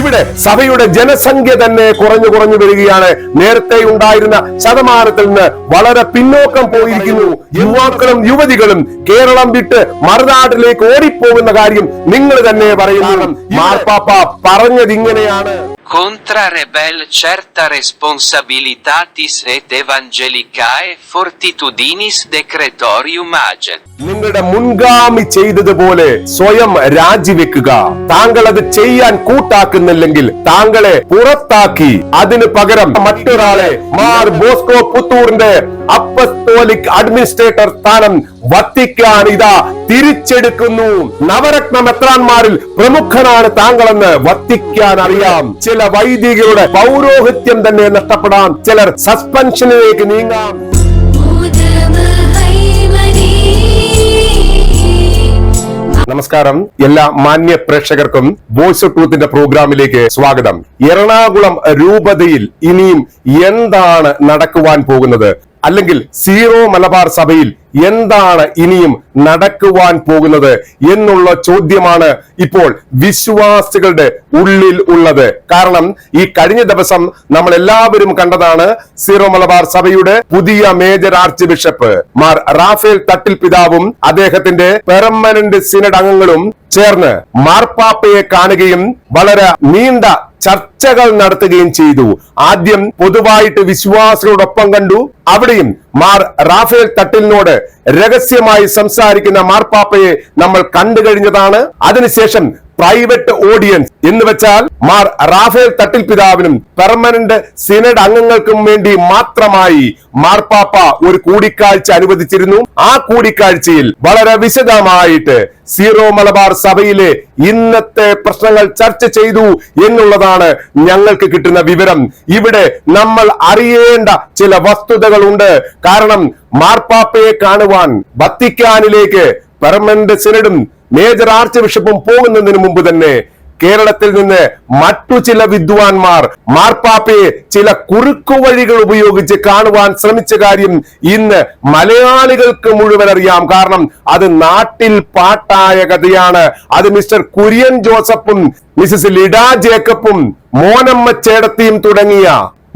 ഇവിടെ സഭയുടെ ജനസംഖ്യ തന്നെ കുറഞ്ഞു വരികയാണ്. നേരത്തെ ഉണ്ടായിരുന്ന ശതമാനത്തിൽ നിന്ന് വളരെ പിന്നോക്കം പോയിരിക്കുന്നു. യുവാക്കളും യുവതികളും കേരളം വിട്ട് മറുനാട്ടിലേക്ക് ഓടിപ്പോകുന്ന കാര്യം നിങ്ങൾ തന്നെ പറയുന്നു. മാർപ്പാപ്പ പറഞ്ഞത് ഇങ്ങനെയാണ്: Contra rebel certa responsabilitatis et evangelicae fortitudinis decretorium agent. നിങ്ങളുടെ മുൻഗാമി ചെയ്തതുപോലെ സ്വയം രാജിവെക്കുക. താങ്കൾ അത് ചെയ്യാൻ കൂട്ടാക്കുന്നില്ലെങ്കിൽ താങ്കളെ പുറത്താക്കി അതിന് പകരം മറ്റൊരാളെ മാർ ബോസ്കോ പുത്തൂറിന്റെ അപ്പസ്തോലിക് അഡ്മിനിസ്ട്രേറ്റർ സ്ഥാനം വത്തിക്കാൻ ഇതാ തിരിച്ചെടുക്കുന്നു. നവരത്ന മെത്രാന്മാരിൽ പ്രമുഖനാണ് താങ്കളെന്ന് വത്തിക്കാൻ അറിയാം. ചില വൈദികരുടെ പൗരോഹിത്യം തന്നെ നഷ്ടപ്പെടാം. ചിലർ സസ്പെൻഷനിലേക്ക് നീങ്ങാം. നമസ്കാരം, എല്ലാ മാന്യ പ്രേക്ഷകർക്കും വോയിസ് ഓഫ് ട്രൂത്തിന്റെ പ്രോഗ്രാമിലേക്ക് സ്വാഗതം. എറണാകുളം രൂപതയിൽ ഇനിയും എന്താണ് നടക്കുവാൻ പോകുന്നത്, അല്ലെങ്കിൽ സീറോ മലബാർ സഭയിൽ എന്താണ് ഇനിയും നടക്കുവാൻ പോകുന്നത് എന്നുള്ള ചോദ്യമാണ് ഇപ്പോൾ വിശ്വാസികളുടെ ഉള്ളിൽ ഉള്ളത്. കാരണം ഈ കഴിഞ്ഞ ദിവസം നമ്മൾ എല്ലാവരും കണ്ടതാണ് സീറോ മലബാർ സഭയുടെ പുതിയ major archbishop Mar Raphael Thattil പിതാവും അദ്ദേഹത്തിന്റെ പെർമനന്റ് സിനഡ് അംഗങ്ങളും ചേർന്ന് മാർപ്പാപ്പയെ കാണുകയും വളരെ നീണ്ട ചർച്ചകൾ നടത്തുകയും ചെയ്തു. ആദ്യം പൊതുവായിട്ട് വിശ്വാസികളോടൊപ്പം കണ്ടു. അവിടെയും മാർ റാഫേൽ തട്ടിലിനോട് രഹസ്യമായി സംസാരിക്കുന്ന മാർപ്പാപ്പയെ നമ്മൾ കണ്ടു കഴിഞ്ഞതാണ്. അതിനുശേഷം പ്രൈവറ്റ് ഓഡിയൻസ് എന്ന് വെച്ചാൽ മാർ റാഫേൽ തട്ടിൽ പിതാവിനും പെർമനന്റ് സിനഡ് അംഗങ്ങൾക്കും വേണ്ടി മാത്രമായി മാർപ്പാപ്പ ഒരു കൂടിക്കാഴ്ച അനുവദിച്ചിരുന്നു. ആ കൂടിക്കാഴ്ചയിൽ വളരെ വിശദമായിട്ട് സീറോ മലബാർ സഭയിലെ ഇന്നത്തെ പ്രശ്നങ്ങൾ ചർച്ച ചെയ്തു എന്നുള്ളതാണ് ഞങ്ങൾക്ക് കിട്ടുന്ന വിവരം. ഇവിടെ നമ്മൾ അറിയേണ്ട ചില വസ്തുതകളുണ്ട്. കാരണം മാർപ്പാപ്പയെ കാണുവാൻ വത്തിക്കാനിലേക്ക് പെർമനന്റ് സിനഡും മേജർ ആർച്ച് ബിഷപ്പും പോകുന്നതിന് മുമ്പ് തന്നെ കേരളത്തിൽ നിന്ന് മറ്റു ചില വിദ്വാൻമാർ മാർപ്പാപ്പയെ ചില കുറുക്കുവഴികൾ ഉപയോഗിച്ച് കാണുവാൻ ശ്രമിച്ച കാര്യം ഇന്ന് മലയാളികൾക്ക് മുഴുവൻ അറിയാം. കാരണം അത് നാട്ടിൽ പാട്ടായ കഥയാണ്. അത് മിസ്റ്റർ കുര്യൻ ജോസഫും മിസസ് ലിഡ ജേക്കബും മോനമ്മ ചേടത്തിയും തുടങ്ങിയ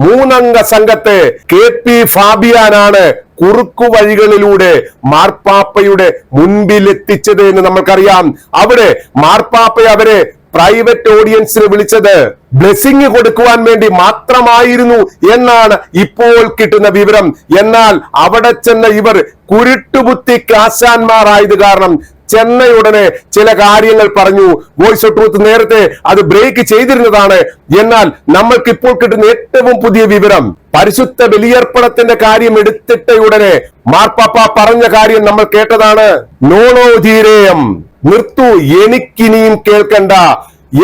3 അംഗ സംഘത്തെ KP ഫാബിയാനാണ് കുറുക്കു വഴികളിലൂടെ മാർപ്പാപ്പയുടെ മുൻപിലെത്തിച്ചത് എന്ന് നമ്മൾക്കറിയാം. അവിടെ മാർപ്പാപ്പ അവരെ പ്രൈവറ്റ് ഓഡിയൻസിന് വിളിച്ചത് ബ്ലെസ്സിങ് കൊടുക്കുവാൻ വേണ്ടി മാത്രമായിരുന്നു എന്നാണ് ഇപ്പോൾ കിട്ടുന്ന വിവരം. എന്നാൽ അവിടെ ചെന്ന ഇവർ കുരുട്ടുബുദ്ധി കാശാന്മാരായത് കാരണം ചെന്നൈയുടനെ ചില കാര്യങ്ങൾ പറഞ്ഞു. വോയിസ് ഓഫ് ട്രൂത്ത് നേരത്തെ അത് ബ്രേക്ക് ചെയ്തിരുന്നതാണ്. എന്നാൽ നമ്മൾക്ക് ഇപ്പോൾ കിട്ടുന്ന ഏറ്റവും പുതിയ വിവരം, പരിശുദ്ധ ബലിയർപ്പണത്തിന്റെ കാര്യം എടുത്തിട്ട ഉടനെ മാർപ്പാപ്പ പറഞ്ഞ കാര്യം നമ്മൾ കേട്ടതാണ്. നോണോ ധീരേയം, നിർത്തു, എനിക്കിനിയും കേൾക്കണ്ട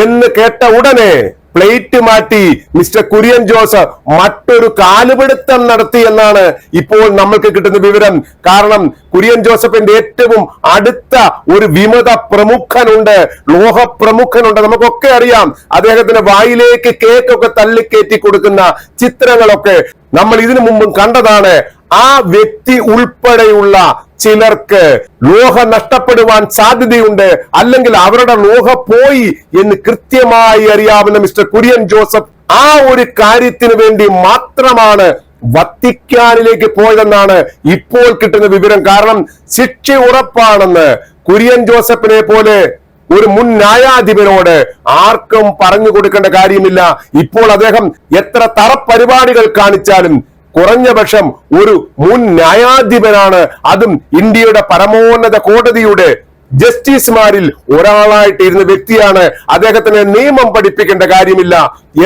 എന്ന് കേട്ട ഉടനെ പ്ലേറ്റ് മാറ്റി മിസ്റ്റർ കുര്യൻ ജോസഫ് മറ്റൊരു കാലുപിടുത്തം നടത്തി എന്നാണ് ഇപ്പോൾ നമ്മൾക്ക് കിട്ടുന്ന വിവരം. കാരണം കുര്യൻ ജോസഫിന്റെ ഏറ്റവും അടുത്ത ഒരു വിമത പ്രമുഖനുണ്ട്, ലോഹ പ്രമുഖനുണ്ട്. നമുക്കൊക്കെ അറിയാം അദ്ദേഹത്തിന്റെ വായിലേക്ക് കേക്കൊക്കെ തള്ളിക്കയറ്റി കൊടുക്കുന്ന ചിത്രങ്ങളൊക്കെ നമ്മൾ ഇതിനു മുമ്പും കണ്ടതാണ്. ആ വ്യക്തി ഉൾപ്പെടെയുള്ള ചിലർക്ക് ലോഹ നഷ്ടപ്പെടുവാൻ സാധ്യതയുണ്ട്, അല്ലെങ്കിൽ അവരുടെ ലോഹ പോയി എന്ന് കൃത്യമായി അറിയാവുന്ന മിസ്റ്റർ കുര്യൻ ജോസഫ് ആ ഒരു കാര്യത്തിന് വേണ്ടി മാത്രമാണ് വത്തിക്കാനിലേക്ക് പോയതെന്നാണ് ഇപ്പോൾ കിട്ടുന്ന വിവരം. കാരണം ശിക്ഷ ഉറപ്പാണെന്ന് കുര്യൻ ജോസഫിനെ പോലെ ഒരു മുൻ ന്യായാധിപനോട് ആർക്കും പറഞ്ഞു കൊടുക്കേണ്ട കാര്യമില്ല. ഇപ്പോൾ അദ്ദേഹം എത്ര തറപരിപാടികൾ കാണിച്ചാലും കുറഞ്ഞ പക്ഷം ഒരു മുൻ ന്യായാധിപനാണ്, അതും ഇന്ത്യയുടെ പരമോന്നത കോടതിയുടെ ജസ്റ്റിസുമാരിൽ ഒരാളായിട്ടിരുന്ന വ്യക്തിയാണ്. അദ്ദേഹത്തിന് നിയമം പഠിപ്പിക്കേണ്ട കാര്യമില്ല.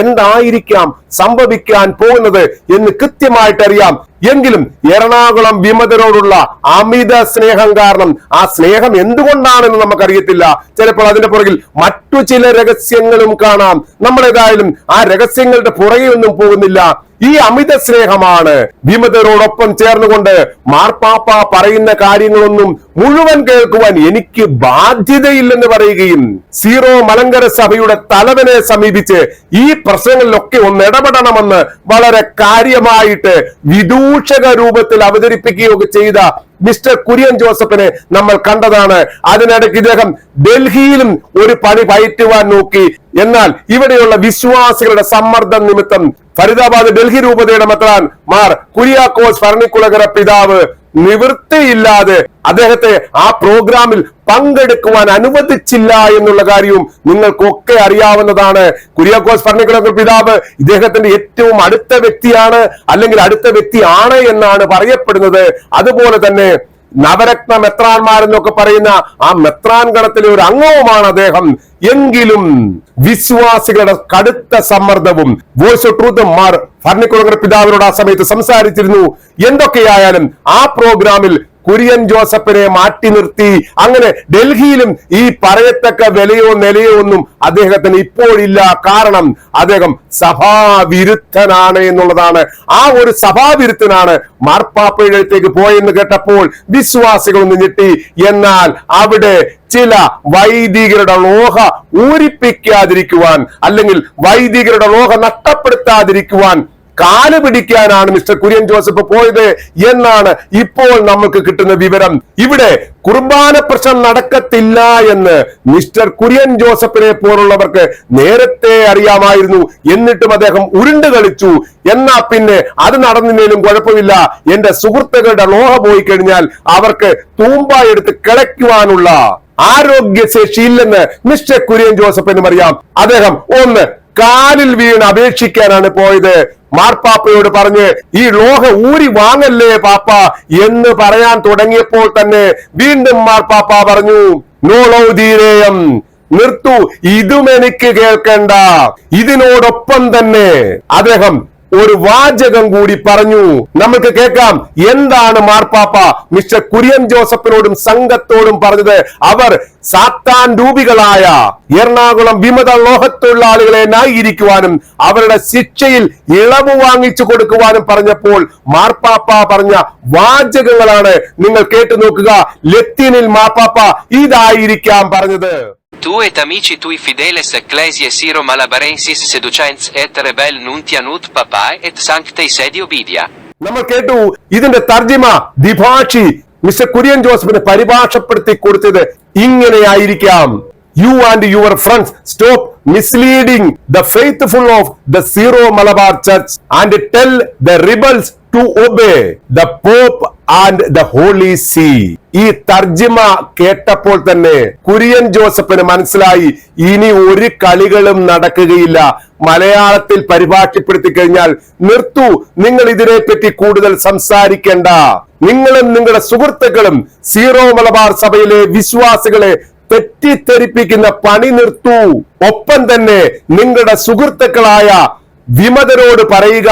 എന്തായിരിക്കാം സംഭവിക്കാൻ പോകുന്നത് എന്ന് കൃത്യമായിട്ട് അറിയാം. എങ്കിലും എറണാകുളം വിമതരോടുള്ള അമിത സ്നേഹം കാരണം, ആ സ്നേഹം എന്തുകൊണ്ടാണെന്ന് നമുക്കറിയത്തില്ല. ചിലപ്പോൾ അതിന്റെ പുറകിൽ മറ്റു ചില രഹസ്യങ്ങളും കാണാം. നമ്മളേതായാലും ആ രഹസ്യങ്ങളുടെ പുറകെ ഒന്നും പോകുന്നില്ല. ഈ അമിത സ്നേഹമാണ് വിമതരോടൊപ്പം ചേർന്നുകൊണ്ട് മാർപ്പാപ്പ പറയുന്ന കാര്യങ്ങളൊന്നും മുഴുവൻ കേൾക്കുവാൻ എനിക്ക് ബാധ്യതയില്ലെന്ന് പറയുകയും സീറോ മലങ്കര സഭയുടെ തലവനെ സമീപിച്ച് ഈ പ്രശ്നങ്ങളിലൊക്കെ ഒന്ന് ഇടപെടണമെന്ന് വളരെ കാര്യമായിട്ട് വിദൂഷക രൂപത്തിൽ അവതരിപ്പിക്കുകയൊക്കെ ചെയ്ത മിസ്റ്റർ കുര്യൻ ജോസഫിനെ നമ്മൾ കണ്ടതാണ്. അതിനിടയ്ക്ക് ഇദ്ദേഹം ഡൽഹിയിലും ഒരു പണി പയറ്റുവാൻ നോക്കി. എന്നാൽ ഇവിടെയുള്ള വിശ്വാസികളുടെ സമ്മർദ്ദം നിമിത്തം ഫരീദാബാദ് ഡൽഹി രൂപതയുടെ മെത്രാൻ മാർ കുര്യാക്കോസ് ഭരണിക്കുളകര പിതാവ് നിവൃത്തിയില്ലാതെ അദ്ദേഹത്തെ ആ പ്രോഗ്രാമിൽ പങ്കെടുക്കുവാൻ അനുവദിച്ചില്ല എന്നുള്ള കാര്യവും നിങ്ങൾക്കൊക്കെ അറിയാവുന്നതാണ്. കുര്യാക്കോസ് ഭരണിക്കുളകര പിതാവ് ഇദ്ദേഹത്തിന്റെ ഏറ്റവും അടുത്ത വ്യക്തിയാണ്, അല്ലെങ്കിൽ അടുത്ത വ്യക്തിയാണ് എന്നാണ് പറയപ്പെടുന്നത്. അതുപോലെ തന്നെ നവരത്ന മെത്രാന്മാരെന്നൊക്കെ പറയുന്ന ആ മെത്രാൻ ഗണത്തിലെ ഒരു അംഗവുമാണ് അദ്ദേഹം. എങ്കിലും വിശ്വാസികളുടെ കടുത്ത സമ്മർദ്ദവും വോയിസ് ഓഫ് ട്രൂത്ത് മാർ ഭരണിക്കുളകര പിതാവിനോട് ആ സമയത്ത് സംസാരിച്ചിരുന്നു. എന്തൊക്കെയായാലും ആ പ്രോഗ്രാമിൽ കുര്യൻ ജോസഫിനെ മാറ്റി നിർത്തി. അങ്ങനെ ഡൽഹിയിലും ഈ പറയത്തക്ക വിലയോ നിലയോ ഒന്നും അദ്ദേഹത്തിന് ഇപ്പോഴില്ല. കാരണം അദ്ദേഹം സഭാവിരുദ്ധനാണ് എന്നുള്ളതാണ്. ആ ഒരു സഭാവിരുദ്ധനാണ് മാർപ്പാപ്പയുടെ അടുത്തേക്ക് പോയെന്ന് കേട്ടപ്പോൾ വിശ്വാസികളൊന്ന് ഞെട്ടി. എന്നാൽ അവിടെ ചില വൈദികരുടെ ലോഹ ഊരിപ്പിക്കാതിരിക്കുവാൻ, അല്ലെങ്കിൽ വൈദികരുടെ ലോഹ നഷ്ടപ്പെടുത്താതിരിക്കുവാൻ കാല് പിടിക്കാനാണ് മിസ്റ്റർ കുര്യൻ ജോസഫ് പോയത് എന്നാണ് ഇപ്പോൾ നമുക്ക് കിട്ടുന്ന വിവരം. ഇവിടെ കുർബാന പ്രശ്നം നടക്കത്തില്ല എന്ന് മിസ്റ്റർ കുര്യൻ ജോസഫിനെ പോലുള്ളവർക്ക് നേരത്തെ അറിയാമായിരുന്നു. എന്നിട്ടും അദ്ദേഹം ഉരുണ്ട് കളിച്ചു. എന്നാ പിന്നെ അത് നടന്നില്ലേലും കുഴപ്പമില്ല, എന്റെ സുഹൃത്തുക്കളുടെ ലോഹ പോയി കഴിഞ്ഞാൽ അവർക്ക് തൂമ്പ എടുത്ത് കിളയ്ക്കുവാനുള്ള ആരോഗ്യശേഷി ഇല്ലെന്ന് മിസ്റ്റർ കുര്യൻ ജോസഫിനും അറിയാം. അദ്ദേഹം ഒന്ന് കാലിൽ വീണ് അപേക്ഷിക്കാനാണ് പോയത്. മാർപ്പാപ്പയോട് പറഞ്ഞ് ഈ ലോഹ ഊരി വാങ്ങല്ലേ പാപ്പ എന്ന് പറയാൻ തുടങ്ങിയപ്പോൾ തന്നെ വീണ്ടും മാർപ്പാപ്പ പറഞ്ഞു, നോളൗദീരേയം, നിർത്തു, ഇതും എനിക്ക് കേൾക്കണ്ട. ഇതിനോടൊപ്പം തന്നെ അദ്ദേഹം ഒരു വാചകം കൂടി പറഞ്ഞു. നമുക്ക് കേൾക്കാം എന്താണ് മാർപ്പാപ്പ മിസ്റ്റർ കുര്യൻ ജോസഫിനോടും സംഘത്തോടും പറഞ്ഞത്. അവർ സാത്താൻ രൂപികളായ എറണാകുളം വിമത ലോഹത്തൊഴിലാളികളെ ന്യായീകരിക്കുവാനും അവരുടെ ശിക്ഷയിൽ ഇളവ് വാങ്ങിച്ചു കൊടുക്കുവാനും പറഞ്ഞപ്പോൾ മാർപ്പാപ്പ പറഞ്ഞ വാചകങ്ങളാണ് നിങ്ങൾ കേട്ടു നോക്കുക. ലത്തീനിൽ മാർപ്പാപ്പ ഇതായിരിക്കാം പറഞ്ഞത്. Tu et amici tui fideles ecclesiae Syro Malabarensis seducens et rebel nuntianut papae et sanctae sedi Ovidia. നമ്മൾ കേട്ടു. ഇതിന്റെ തർജിമ ദ്വിഭാഷി മിസ്റ്റർ കുര്യൻ ജോസഫിന് പരിഭാഷപ്പെടുത്തി കൊടുത്തത് ഇങ്ങനെയായിരിക്കാം: You and your friends stop misleading the faithful of the Syro Malabar Church and tell the rebels to obey the Pope and the Holy See. ഈ തർജിമ കേട്ടപ്പോൾ തന്നെ കുര്യൻ ജോസഫിന് മനസ്സിലായി ഇനി ഒരു കളികളും നടക്കുകയില്ല. മലയാളത്തിൽ പരിഭാഷപ്പെടുത്തി കഴിഞ്ഞാൽ നിർത്തു, നിങ്ങൾ ഇതിനെപ്പറ്റി കൂടുതൽ സംസാരിക്കേണ്ട. നിങ്ങളും നിങ്ങളുടെ സുഹൃത്തുക്കളും സീറോ മലബാർ സഭയിലെ വിശ്വാസികളെ തെറ്റിദ്ധരിപ്പിക്കുന്ന പണി നിർത്തൂ. ഒപ്പം തന്നെ നിങ്ങളുടെ സുഹൃത്തുക്കളായ വിമതരോട് പറയുക,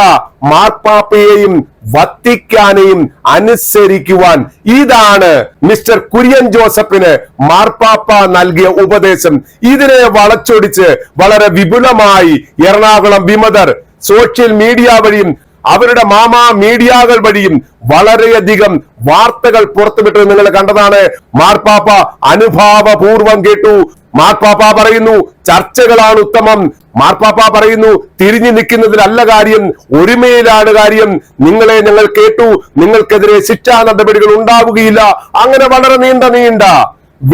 മാർപ്പാപ്പയെയും വത്തിക്കാനെയും അനുസരിക്കുവാൻ. ഇതാണ് മിസ്റ്റർ കുര്യൻ ജോസഫിന് മാർപ്പാപ്പ നൽകിയ ഉപദേശം. ഇതിനെ വളച്ചൊടിച്ച് വളരെ വിപുലമായി എറണാകുളം വിമതർ സോഷ്യൽ മീഡിയ വഴിയും അവരുടെ മാമാ മീഡിയകൾ വഴിയും വളരെയധികം വാർത്തകൾ പുറത്തുവിട്ടത് നിങ്ങൾ കണ്ടതാണ്. മാർപ്പാപ്പ അനുഭാവപൂർവം കേട്ടു. മാർപ്പാപ്പ പറയുന്നു ചർച്ചകളാണ് ഉത്തമം. മാർപ്പാപ്പ പറയുന്നു തിരിഞ്ഞു നിൽക്കുന്നതിലല്ല കാര്യം, ഒരുമയിലാണ് കാര്യം. നിങ്ങളെ ഞങ്ങൾ കേട്ടു, നിങ്ങൾക്കെതിരെ ശിക്ഷാ നടപടികൾ ഉണ്ടാവുകയില്ല. അങ്ങനെ വളരെ നീണ്ട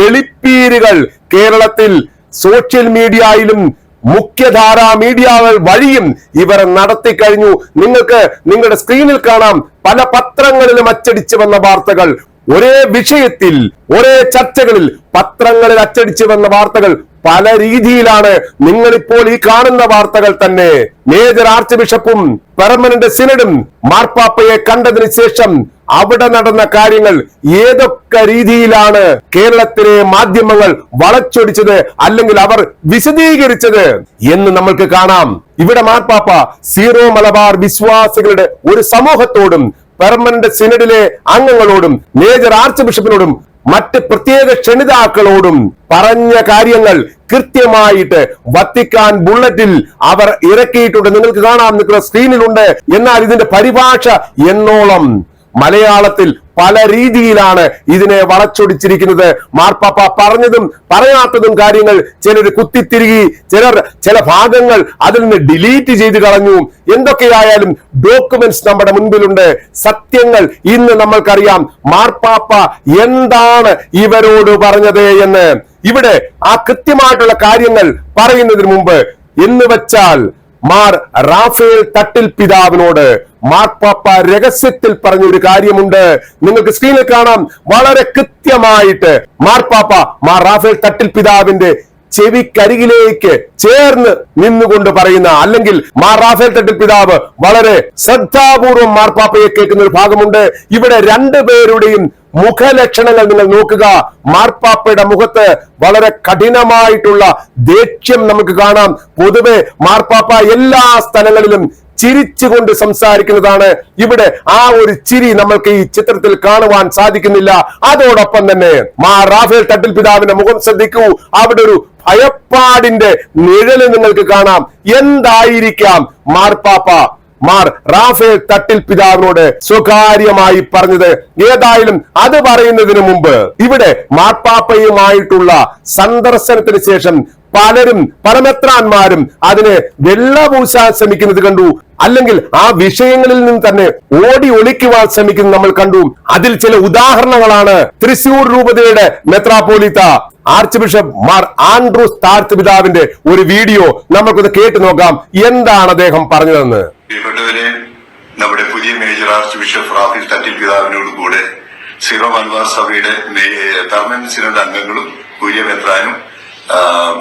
വെളിപ്പീരുകൾ കേരളത്തിൽ സോഷ്യൽ മീഡിയയിലും മുഖ്യധാരാ മീഡിയകൾ വഴിയും ഇവർ നടത്തി കഴിഞ്ഞു. നിങ്ങൾക്ക് നിങ്ങളുടെ സ്ക്രീനിൽ കാണാം പല പത്രങ്ങളിലും അച്ചടിച്ചു വന്ന വാർത്തകൾ. ഒരേ വിഷയത്തിൽ ഒരേ ചർച്ചകളിൽ പത്രങ്ങളിൽ അച്ചടിച്ചു വന്ന വാർത്തകൾ പല രീതിയിലാണ്. നിങ്ങളിപ്പോൾ ഈ കാണുന്ന വാർത്തകൾ തന്നെ. മേജർ ആർച്ച് ബിഷപ്പും പെർമനന്റ് സിനഡും മാർപ്പാപ്പയെ കണ്ടതിന് ശേഷം അവിടെ നടന്ന കാര്യങ്ങൾ ഏതൊക്കെ രീതിയിലാണ് കേരളത്തിലെ മാധ്യമങ്ങൾ വളച്ചൊടിച്ചത്, അല്ലെങ്കിൽ അവർ വിശദീകരിച്ചത് എന്ന് നമ്മൾക്ക് കാണാം. ഇവിടെ മാർപ്പാപ്പ സീറോ മലബാർ വിശ്വാസികളുടെ ഒരു സമൂഹത്തോടും പെർമനന്റ് സിനഡിലെ അംഗങ്ങളോടും മേജർ ആർച്ച് ബിഷപ്പിനോടും മറ്റ് പ്രത്യേക ക്ഷണിതാക്കളോടും പറഞ്ഞ കാര്യങ്ങൾ കൃത്യമായിട്ട് വത്തിക്കാൻ ബുള്ളറ്റിൽ അവർ ഇറക്കിയിട്ടുണ്ട്. നിങ്ങൾക്ക് കാണാം, നിൽക്കുന്ന സ്ക്രീനിലുണ്ട്. എന്നാൽ ഇതിന്റെ പരിഭാഷ എന്നോളം മലയാളത്തിൽ പല രീതിയിലാണ് ഇതിനെ വളച്ചൊടിച്ചിരിക്കുന്നത്. മാർപ്പാപ്പ പറഞ്ഞതും പറയാത്തതും കാര്യങ്ങൾ ചിലർ കുത്തിത്തിരുകി, ചില ഭാഗങ്ങൾ അതിൽ നിന്ന് ഡിലീറ്റ് ചെയ്ത് കളഞ്ഞു. എന്തൊക്കെയായാലും ഡോക്യുമെന്റ്സ് നമ്മുടെ മുൻപിലുണ്ട്. സത്യങ്ങൾ ഇന്ന് നമ്മൾക്കറിയാം. മാർപ്പാപ്പ എന്താണ് ഇവരോട് പറഞ്ഞത് എന്ന് ഇവിടെ ആ കൃത്യമായിട്ടുള്ള കാര്യങ്ങൾ പറയുന്നതിന് മുമ്പ് എന്ന് വെച്ചാൽ മാർ റാഫേൽ തട്ടിൽ പിതാവിനോട് മാർപ്പാപ്പ രഹസ്യത്തിൽ പറഞ്ഞൊരു കാര്യമുണ്ട്. നിങ്ങൾക്ക് സ്ക്രീനിൽ കാണാം. വളരെ കൃത്യമായിട്ട് മാർപ്പാപ്പ മാർ റാഫേൽ തട്ടിൽ പിതാവിന്റെ ചെവിക്കരികിലേക്ക് ചേർന്ന് നിന്നുകൊണ്ട് പറയുന്ന, അല്ലെങ്കിൽ മാർ റാഫേൽ തട്ടിൽ പിതാവ് വളരെ ശ്രദ്ധാപൂർവം മാർപ്പാപ്പയെ കേൾക്കുന്ന ഒരു ഭാഗമുണ്ട്. ഇവിടെ രണ്ടുപേരുടെയും മുഖലക്ഷണങ്ങൾ നിങ്ങൾ നോക്കുക. മാർപ്പാപ്പയുടെ മുഖത്ത് വളരെ കഠിനമായിട്ടുള്ള ദേഷ്യം നമുക്ക് കാണാം. പൊതുവെ മാർപ്പാപ്പ എല്ലാ സ്ഥലങ്ങളിലും ചിരിച്ചുകൊണ്ട് സംസാരിക്കുന്നതാണ്. ഇവിടെ ആ ഒരു ചിരി നമ്മൾക്ക് ഈ ചിത്രത്തിൽ കാണുവാൻ സാധിക്കുന്നില്ല. അതോടൊപ്പം തന്നെ മാർ റാഫേൽ തട്ടിൽ പിതാവിന്റെ മുഖം ശ്രദ്ധിക്കൂ. അവിടെ ഒരു ഭയപ്പാടിന്റെ നിഴല് നിങ്ങൾക്ക് കാണാം. എന്തായിരിക്കാം മാർപ്പാപ്പ മാർ റാഫേൽ തട്ടിൽ പിതാവിനോട് സ്വകാര്യമായി പറഞ്ഞത്? ഏതായാലും അത് പറയുന്നതിന് മുമ്പ് ഇവിടെ മാർപ്പാപ്പയുമായിട്ടുള്ള സന്ദർശനത്തിന് ശേഷം പലരും പരമത്രാന്മാരും അതിനെ വെള്ളപൂശാൻ ശ്രമിക്കുന്നത് കണ്ടു. അല്ലെങ്കിൽ ആ വിഷയങ്ങളിൽ നിന്ന് തന്നെ ഓടി ഒളിക്കുവാൻ ശ്രമിക്കുന്നത് നമ്മൾ കണ്ടു. അതിൽ ചില ഉദാഹരണങ്ങളാണ് തൃശൂർ രൂപതയുടെ മെത്രാപ്പോലീത്ത ആർച്ച് ബിഷപ്പ് മാർ ആൻഡ്രൂസ് താഴ്ത്ത് പിതാവിന്റെ ഒരു വീഡിയോ നമുക്കൊന്ന് കേട്ടു നോക്കാം. എന്താണ് അദ്ദേഹം പറഞ്ഞതെന്ന്. പ്രിയപ്പെട്ടവരെ, നമ്മുടെ പുതിയ major arch bishop Raphael Thattil പിതാവിനോട് കൂടെ സീറോ മലബാർ സഭയുടെ പെർമനന്റ് സിനഡ് അംഗങ്ങളും പുതിയ മെത്രാനും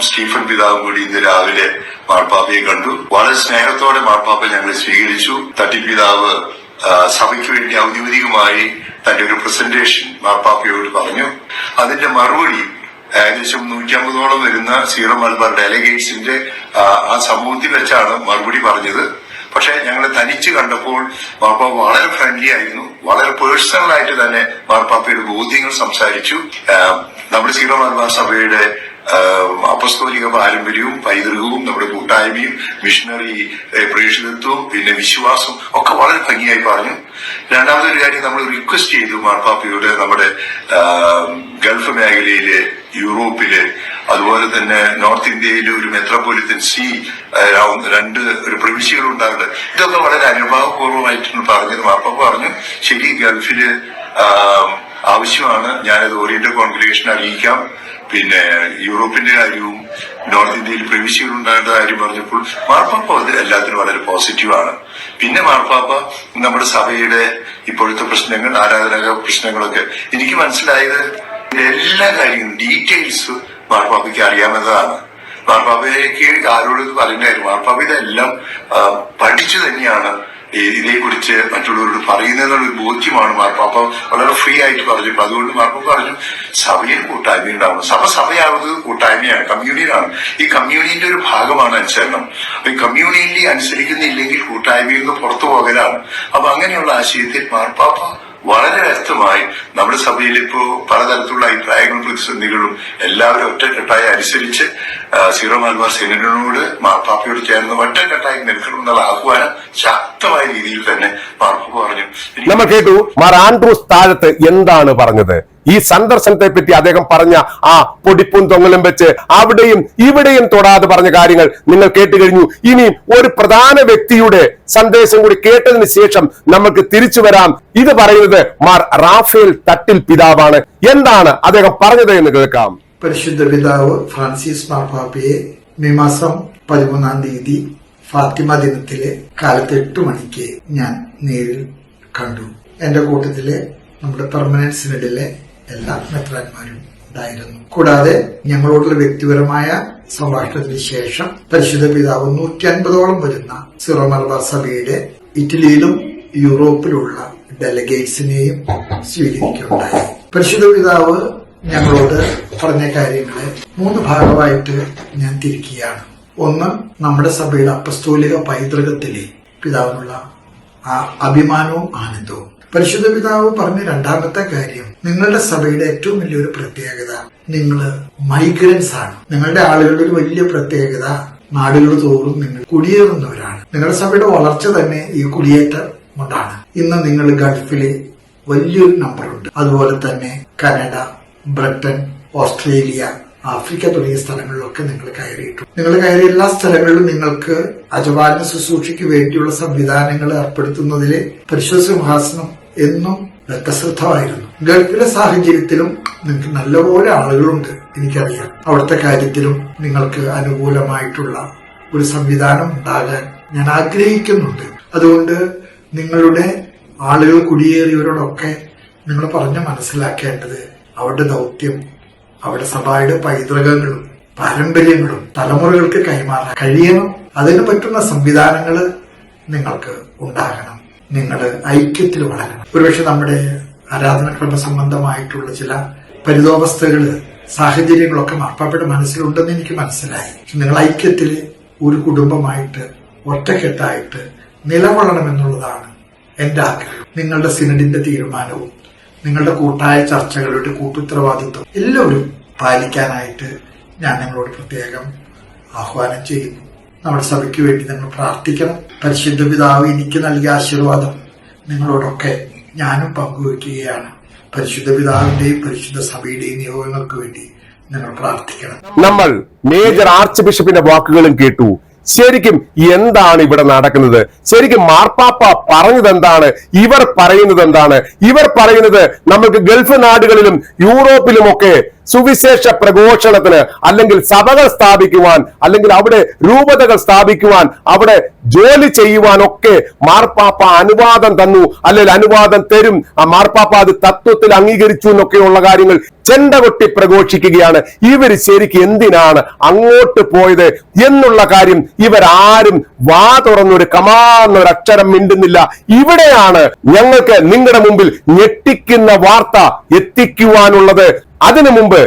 സ്റ്റീഫൻ പിതാവും കൂടി ഇന്ന് രാവിലെ മാർപ്പാപ്പയെ കണ്ടു. വളരെ സ്നേഹത്തോടെ മാർപ്പാപ്പ ഞങ്ങളെ സ്വീകരിച്ചു. തട്ടിൽ പിതാവ് സഭയ്ക്ക് വേണ്ടി ഔദ്യോഗികമായി തന്റെ ഒരു പ്രസന്റേഷൻ മാർപ്പാപ്പയോട് പറഞ്ഞു. അതിന്റെ മറുപടി ഏകദേശം 150ഓളം വരുന്ന സീറോ മലബാർ ഡെലിഗേറ്റ്സിന്റെ ആ സമൂഹത്തിൽ വെച്ചാണ് മറുപടി പറഞ്ഞത്. പക്ഷെ ഞങ്ങളെ തനിച്ച് കണ്ടപ്പോൾ മാർപ്പാപ്പ വളരെ ഫ്രണ്ട്ലി ആയിരുന്നു. വളരെ പേഴ്സണൽ ആയിട്ട് തന്നെ മാർപ്പാപ്പയുടെ ബോധ്യങ്ങൾ സംസാരിച്ചു. നമ്മുടെ സീറോ മലബാർ സഭയുടെ അപ്പസ്തോലിക പാരമ്പര്യവും പൈതൃകവും നമ്മുടെ കൂട്ടായ്മയും മിഷണറി പ്രേക്ഷിതത്വവും പിന്നെ വിശ്വാസവും ഒക്കെ വളരെ ഭംഗിയായി പറഞ്ഞു. രണ്ടാമതൊരു കാര്യം നമ്മൾ റിക്വസ്റ്റ് ചെയ്തു മാർപ്പാപ്പയോട്, നമ്മുടെ ഗൾഫ് മേഖലയിലെ, യൂറോപ്പിലെ, അതുപോലെ തന്നെ നോർത്ത് ഇന്ത്യയിലെ ഒരു മെത്രോപൊളിറ്റൻ രണ്ട് ഒരു പ്രവിശ്യകൾ ഉണ്ടാകുന്നത്. ഇതൊക്കെ വളരെ അനുഭാവപൂർവ്വമായിട്ടാണ് പറഞ്ഞത്. മാർപ്പാപ്പ പറഞ്ഞു, ശരി, ഗൾഫില് ആവശ്യമാണ്, ഞാനത് ഓറിയന്റൽ കോൺഗ്രിഗേഷൻ അറിയിക്കാം. പിന്നെ യൂറോപ്പിന്റെ കാര്യവും നോർത്ത് ഇന്ത്യയിൽ പ്രവിശ്യകൾ ഉണ്ടാകേണ്ട കാര്യം പറഞ്ഞപ്പോൾ മാർപ്പാപ്പ അത് എല്ലാത്തിനും വളരെ പോസിറ്റീവാണ്. പിന്നെ മാർപ്പാപ്പ നമ്മുടെ സഭയുടെ ഇപ്പോഴത്തെ പ്രശ്നങ്ങൾ, ആരാധനാ പ്രശ്നങ്ങളൊക്കെ എനിക്ക് മനസ്സിലായത് എല്ലാ കാര്യങ്ങളും ഡീറ്റെയിൽസ് മാർപ്പാപ്പയ്ക്ക് അറിയാവുന്നതാണ്. മാർപ്പാപ്പയ്ക്ക് ആരോട് പറയേണ്ട കാര്യം, മാർപ്പാപ്പ ഇതെല്ലാം പഠിച്ചു തന്നെയാണ് ഇതേക്കുറിച്ച് മറ്റുള്ളവരോട് പറയുന്നതെന്നുള്ള ഒരു ബോധ്യമാണ് മാർപ്പാപ്പ വളരെ ഫ്രീ ആയിട്ട് പറഞ്ഞപ്പോൾ. അതുകൊണ്ട് മാർപ്പാപ്പ പറഞ്ഞു, സഭയിൽ കൂട്ടായ്മ ഉണ്ടാവണം. സഭയാവുന്നത് കൂട്ടായ്മയാണ്, കമ്മ്യൂണിയനാണ്. ഈ കമ്മ്യൂണിയന്റെ ഒരു ഭാഗമാണ് അനുസരണം. അപ്പൊ ഈ കമ്മ്യൂണിയനിൽ അനുസരിക്കുന്നില്ലെങ്കിൽ കൂട്ടായ്മയിൽ നിന്ന് പുറത്തു പോകലാണ്. അപ്പൊ അങ്ങനെയുള്ള ആശയത്തിൽ മാർപ്പാപ്പ വളരെ വ്യക്തമായി നമ്മുടെ സഭയിൽ ഇപ്പോ പലതരത്തിലുള്ള അഭിപ്രായങ്ങളും പ്രതിസന്ധികളും എല്ലാവരും ഒറ്റക്കെട്ടായി അനുസരിച്ച് സീറോ മലബാർ സിനഡിനോട് മാർപ്പാപ്പയോട് ചേർന്ന് ഒറ്റക്കെട്ടായി നിൽക്കണമെന്നുള്ള ആഹ്വാനം ശക്തമായ രീതിയിൽ തന്നെ മാർപ്പാപ്പ പറഞ്ഞു. നമ്മൾ കേട്ടു മാർ ആൻഡ്രൂസ് താഴത്ത് എന്താണ് പറഞ്ഞത്. ഈ സന്ദർശനത്തെ പറ്റി അദ്ദേഹം പറഞ്ഞ ആ പൊടിപ്പും തൊങ്ങലും വെച്ച് അവിടെയും ഇവിടെയും തൊടാതെ പറഞ്ഞ കാര്യങ്ങൾ നിങ്ങൾ കേട്ട് കഴിഞ്ഞു. ഇനി ഒരു പ്രധാന വ്യക്തിയുടെ സന്ദേശം കൂടി കേട്ടതിന് ശേഷം നമുക്ക് തിരിച്ചു വരാം. ഇത് പറയുന്നത് മാർ റാഫേൽ തട്ടിൽ പിതാവാണ്. എന്താണ് അദ്ദേഹം പറഞ്ഞത് എന്ന് കേൾക്കാം. പരിശുദ്ധ പിതാവ് ഫ്രാൻസിസ് മാർപ്പാപ്പയെ മെയ് മാസം 13-ാം തീയതി ഫാത്തിമ ദിനത്തിലെ കാലത്ത് 8 മണിക്ക് ഞാൻ നേരിൽ കണ്ടു. എന്റെ കൂട്ടത്തിലെ നമ്മുടെ പെർമനന്റ് സിനഡിലെ എല്ലാ മെത്രാന്മാരും ഉണ്ടായിരുന്നു. കൂടാതെ ഞങ്ങളോടുള്ള വ്യക്തിപരമായ സംഭാഷണത്തിന് ശേഷം പരിശുദ്ധ പിതാവ് 150ഓളം വരുന്ന സീറോ മലബാർ സഭയുടെ ഇറ്റലിയിലും യൂറോപ്പിലുള്ള ഡെലിഗേറ്റ്സിനെയും സ്വീകരിക്കുകയുണ്ടായി. പരിശുദ്ധ പിതാവ് ഞങ്ങളോട് പറഞ്ഞ കാര്യങ്ങളെ 3 ഭാഗമായിട്ട് ഞാൻ തിരിക്കുകയാണ്. ഒന്ന്, നമ്മുടെ സഭയുടെ അപ്പസ്തോലിക പൈതൃകത്തിലെ പിതാവിനുള്ള ആ അഭിമാനവും ആനന്ദവും. പരിശുദ്ധ പിതാവ് പറഞ്ഞ രണ്ടാമത്തെ കാര്യം, നിങ്ങളുടെ സഭയുടെ ഏറ്റവും വലിയൊരു പ്രത്യേകത നിങ്ങൾ മൈഗ്രൻസ് ആണ്. നിങ്ങളുടെ ആളുകളുടെ ഒരു വലിയ പ്രത്യേകത നാടുകൾ തോറും നിങ്ങൾ കുടിയേറുന്നവരാണ്. നിങ്ങളുടെ സഭയുടെ വളർച്ച തന്നെ ഈ കുടിയേറ്റം കൊണ്ടാണ്. ഇന്ന് നിങ്ങൾ ഗൾഫില് വലിയൊരു നമ്പറുണ്ട്. അതുപോലെ തന്നെ കാനഡ, ബ്രിട്ടൻ, ഓസ്ട്രേലിയ, ആഫ്രിക്ക തുടങ്ങിയ സ്ഥലങ്ങളിലൊക്കെ നിങ്ങൾ കയറിയിട്ടു. നിങ്ങൾ കയറിയ എല്ലാ സ്ഥലങ്ങളിലും നിങ്ങൾക്ക് അജപാലന ശുശ്രൂഷയ്ക്ക് വേണ്ടിയുള്ള സംവിധാനങ്ങൾ ഏർപ്പെടുത്തുന്നതിലെ പരിശുദ്ധ സിംഹാസനം എന്നും രക്തശ്രദ്ധമായിരുന്നു. ഗൾഫിലെ സാഹചര്യത്തിലും നിങ്ങൾക്ക് നല്ലപോലെ ആളുകളുണ്ട്, എനിക്കറിയാം. അവിടുത്തെ കാര്യത്തിലും നിങ്ങൾക്ക് അനുകൂലമായിട്ടുള്ള ഒരു സംവിധാനം ഉണ്ടാകാൻ ഞാൻ ആഗ്രഹിക്കുന്നുണ്ട്. അതുകൊണ്ട് നിങ്ങളുടെ ആളുകൾ കുടിയേറിയവരോടൊക്കെ നിങ്ങൾ പറഞ്ഞ് മനസ്സിലാക്കേണ്ടത് അവരുടെ ദൗത്യം, അവരുടെ സഭയുടെ പൈതൃകങ്ങളും പാരമ്പര്യങ്ങളും തലമുറകൾക്ക് കൈമാറാൻ കഴിയണം. അതിന് പറ്റുന്ന സംവിധാനങ്ങൾ നിങ്ങൾക്ക് ഉണ്ടാകണം. നിങ്ങൾ ഐക്യത്തിൽ വളരണം. ഒരുപക്ഷെ നമ്മുടെ ആരാധനക്രമ സംബന്ധമായിട്ടുള്ള ചില പരിതോവസ്ഥകള്, സാഹചര്യങ്ങളൊക്കെ മാർപ്പാപ്പയുടെ മനസ്സിലുണ്ടെന്ന് എനിക്ക് മനസ്സിലായി. നിങ്ങൾ ഐക്യത്തിൽ ഒരു കുടുംബമായിട്ട് ഒറ്റക്കെട്ടായിട്ട് നിലകൊള്ളണമെന്നുള്ളതാണ് എന്റെ ആഗ്രഹം. നിങ്ങളുടെ സിനഡിന്റെ തീരുമാനവും നിങ്ങളുടെ കൂട്ടായ ചർച്ചകളുടെ കൂട്ടുത്തരവാദിത്വം എല്ലാവരും പാലിക്കാനായിട്ട് ഞാൻ നിങ്ങളോട് പ്രത്യേകം ആഹ്വാനം ചെയ്യുന്നു. നമ്മുടെ സഭയ്ക്ക് വേണ്ടി നിങ്ങൾ പ്രാർത്ഥിക്കണം. പരിശുദ്ധ പിതാവ് എനിക്ക് നൽകിയ ആശീർവാദം നിങ്ങളോടൊക്കെ ഞാനും പങ്കുവയ്ക്കുകയാണ്. പരിശുദ്ധ പിതാവിന്റെയും പരിശുദ്ധ സഭയുടെയും നിയോഗങ്ങൾക്ക് വേണ്ടി നിങ്ങൾ പ്രാർത്ഥിക്കണം. നമ്മൾ മേജർ ആർച്ച് ബിഷപ്പിന്റെ വാക്കുകളും കേട്ടു. ശരിക്കും എന്താണ് ഇവിടെ നടക്കുന്നത്? ശരിക്കും മാർപ്പാപ്പ പറഞ്ഞത് എന്താണ്? ഇവർ പറയുന്നത് എന്താണ്? ഇവർ പറയുന്നത് നമുക്ക് ഗൾഫ് നാടുകളിലും യൂറോപ്പിലുമൊക്കെ സുവിശേഷ പ്രഘോഷണത്തിന്, അല്ലെങ്കിൽ സഭകൾ സ്ഥാപിക്കുവാൻ, അല്ലെങ്കിൽ അവിടെ രൂപതകൾ സ്ഥാപിക്കുവാൻ, അവിടെ ജോലി ചെയ്യുവാനൊക്കെ മാർപ്പാപ്പ അനുവാദം തന്നു, അല്ലെങ്കിൽ അനുവാദം തരും. ആ മാർപ്പാപ്പ അത് തത്വത്തിൽ അംഗീകരിച്ചു എന്നൊക്കെയുള്ള കാര്യങ്ങൾ ചെണ്ട കൊട്ടി പ്രഘോഷിക്കുകയാണ്. ഇവർ ശരിക്കും എന്തിനാണ് അങ്ങോട്ട് പോയത് എന്നുള്ള കാര്യം ഇവരാരും വാ തുറന്നൊരു കമാന്നൊരു അക്ഷരം മിണ്ടുന്നില്ല. ഇവിടെയാണ് ഞങ്ങൾക്ക് നിങ്ങളുടെ മുമ്പിൽ ഞെട്ടിക്കുന്ന വാർത്ത എത്തിക്കുവാനുള്ളത്. അതിനു മുമ്പ്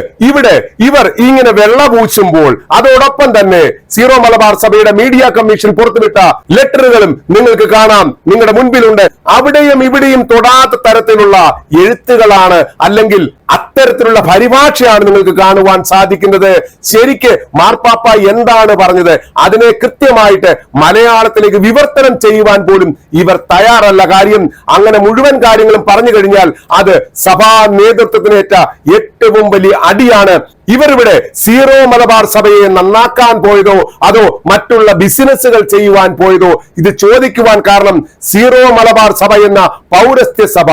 ഇവർ ഇങ്ങനെ വെള്ളപൂശുമ്പോൾ അതോടൊപ്പം തന്നെ സീറോ മലബാർ സഭയുടെ മീഡിയ കമ്മീഷൻ പുറത്തുവിട്ട ലെറ്ററുകളും നിങ്ങൾക്ക് കാണാം, നിങ്ങളുടെ മുൻപിലുണ്ട്. അവിടെയും ഇവിടെയും തൊടാത്ത തരത്തിലുള്ള എഴുത്തുകളാണ്, അല്ലെങ്കിൽ അത്തരത്തിലുള്ള പരിഭാഷയാണ് നിങ്ങൾക്ക് കാണുവാൻ സാധിക്കുന്നത്. ശരിക്ക് മാർപ്പാപ്പ എന്താണ് പറഞ്ഞത് അതിനെ കൃത്യമായിട്ട് മലയാളത്തിലേക്ക് വിവർത്തനം ചെയ്യുവാൻ പോലും ഇവർ തയ്യാറല്ല. കാര്യം അങ്ങനെ മുഴുവൻ കാര്യങ്ങളും പറഞ്ഞു കഴിഞ്ഞാൽ അത് സഭാ നേതൃത്വത്തിനേറ്റ ഏറ്റവും വലിയ അടിയാണ്. ഇവരിവിടെ സീറോ മലബാർ സഭയെ നന്നാക്കാൻ പോയതോ അതോ മറ്റുള്ള ബിസിനസ്സുകൾ ചെയ്യുവാൻ പോയതോ? ഇത് ചോദിക്കുവാൻ കാരണം സീറോ മലബാർ സഭ എന്ന പൗരസ്ത്യ സഭ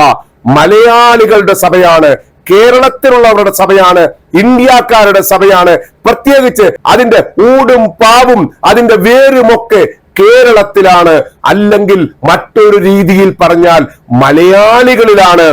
മലയാളികളുടെ സഭയാണ്, കേരളത്തിലുള്ളവരുടെ സഭയാണ്, ഇന്ത്യക്കാരുടെ സഭയാണ്. പ്രത്യേകിച്ച് അതിന്റെ ഊടും പാവും അതിന്റെ വേരുമൊക്കെ കേരളത്തിലാണ്, അല്ലെങ്കിൽ മറ്റൊരു രീതിയിൽ പറഞ്ഞാൽ മലയാളികളിലാണ്.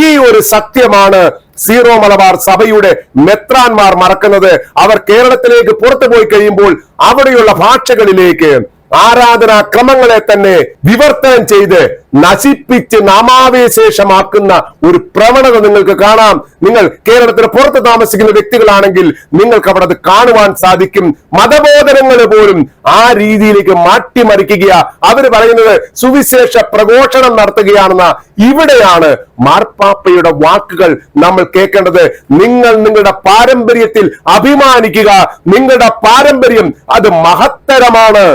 ഈ ഒരു സത്യമാണ് സീറോ മലബാർ സഭയുടെ മെത്രാന്മാർ മറക്കുന്നത്. അവർ കേരളത്തിലേക്ക് പുറത്തു പോയി കഴിയുമ്പോൾ അവിടെയുള്ള ഭാഷകളിലേക്ക് ആരാധനാ ക്രമങ്ങളെ തന്നെ വിവർത്തനം ചെയ്ത് നശിപ്പിച്ച് നാമാവശേഷമാക്കുന്ന ഒരു പ്രവണത നിങ്ങൾക്ക് കാണാം. നിങ്ങൾ കേരളത്തിന് പുറത്ത് താമസിക്കുന്ന വ്യക്തികളാണെങ്കിൽ നിങ്ങൾക്ക് അവിടെ അത് കാണുവാൻ സാധിക്കും. മതബോധനങ്ങൾ പോലും ആ രീതിയിലേക്ക് മാറ്റിമറിക്കുക. അവര് പറയുന്നത് സുവിശേഷ പ്രഘോഷണം നടത്തുകയാണെന്ന. ഇവിടെയാണ് മാർപ്പാപ്പയുടെ വാക്കുകൾ നമ്മൾ കേൾക്കേണ്ടത്. നിങ്ങൾ നിങ്ങളുടെ പാരമ്പര്യത്തിൽ അഭിമാനിക്കുക. നിങ്ങളുടെ പാരമ്പര്യം അത് മഹത്തരമാണ്.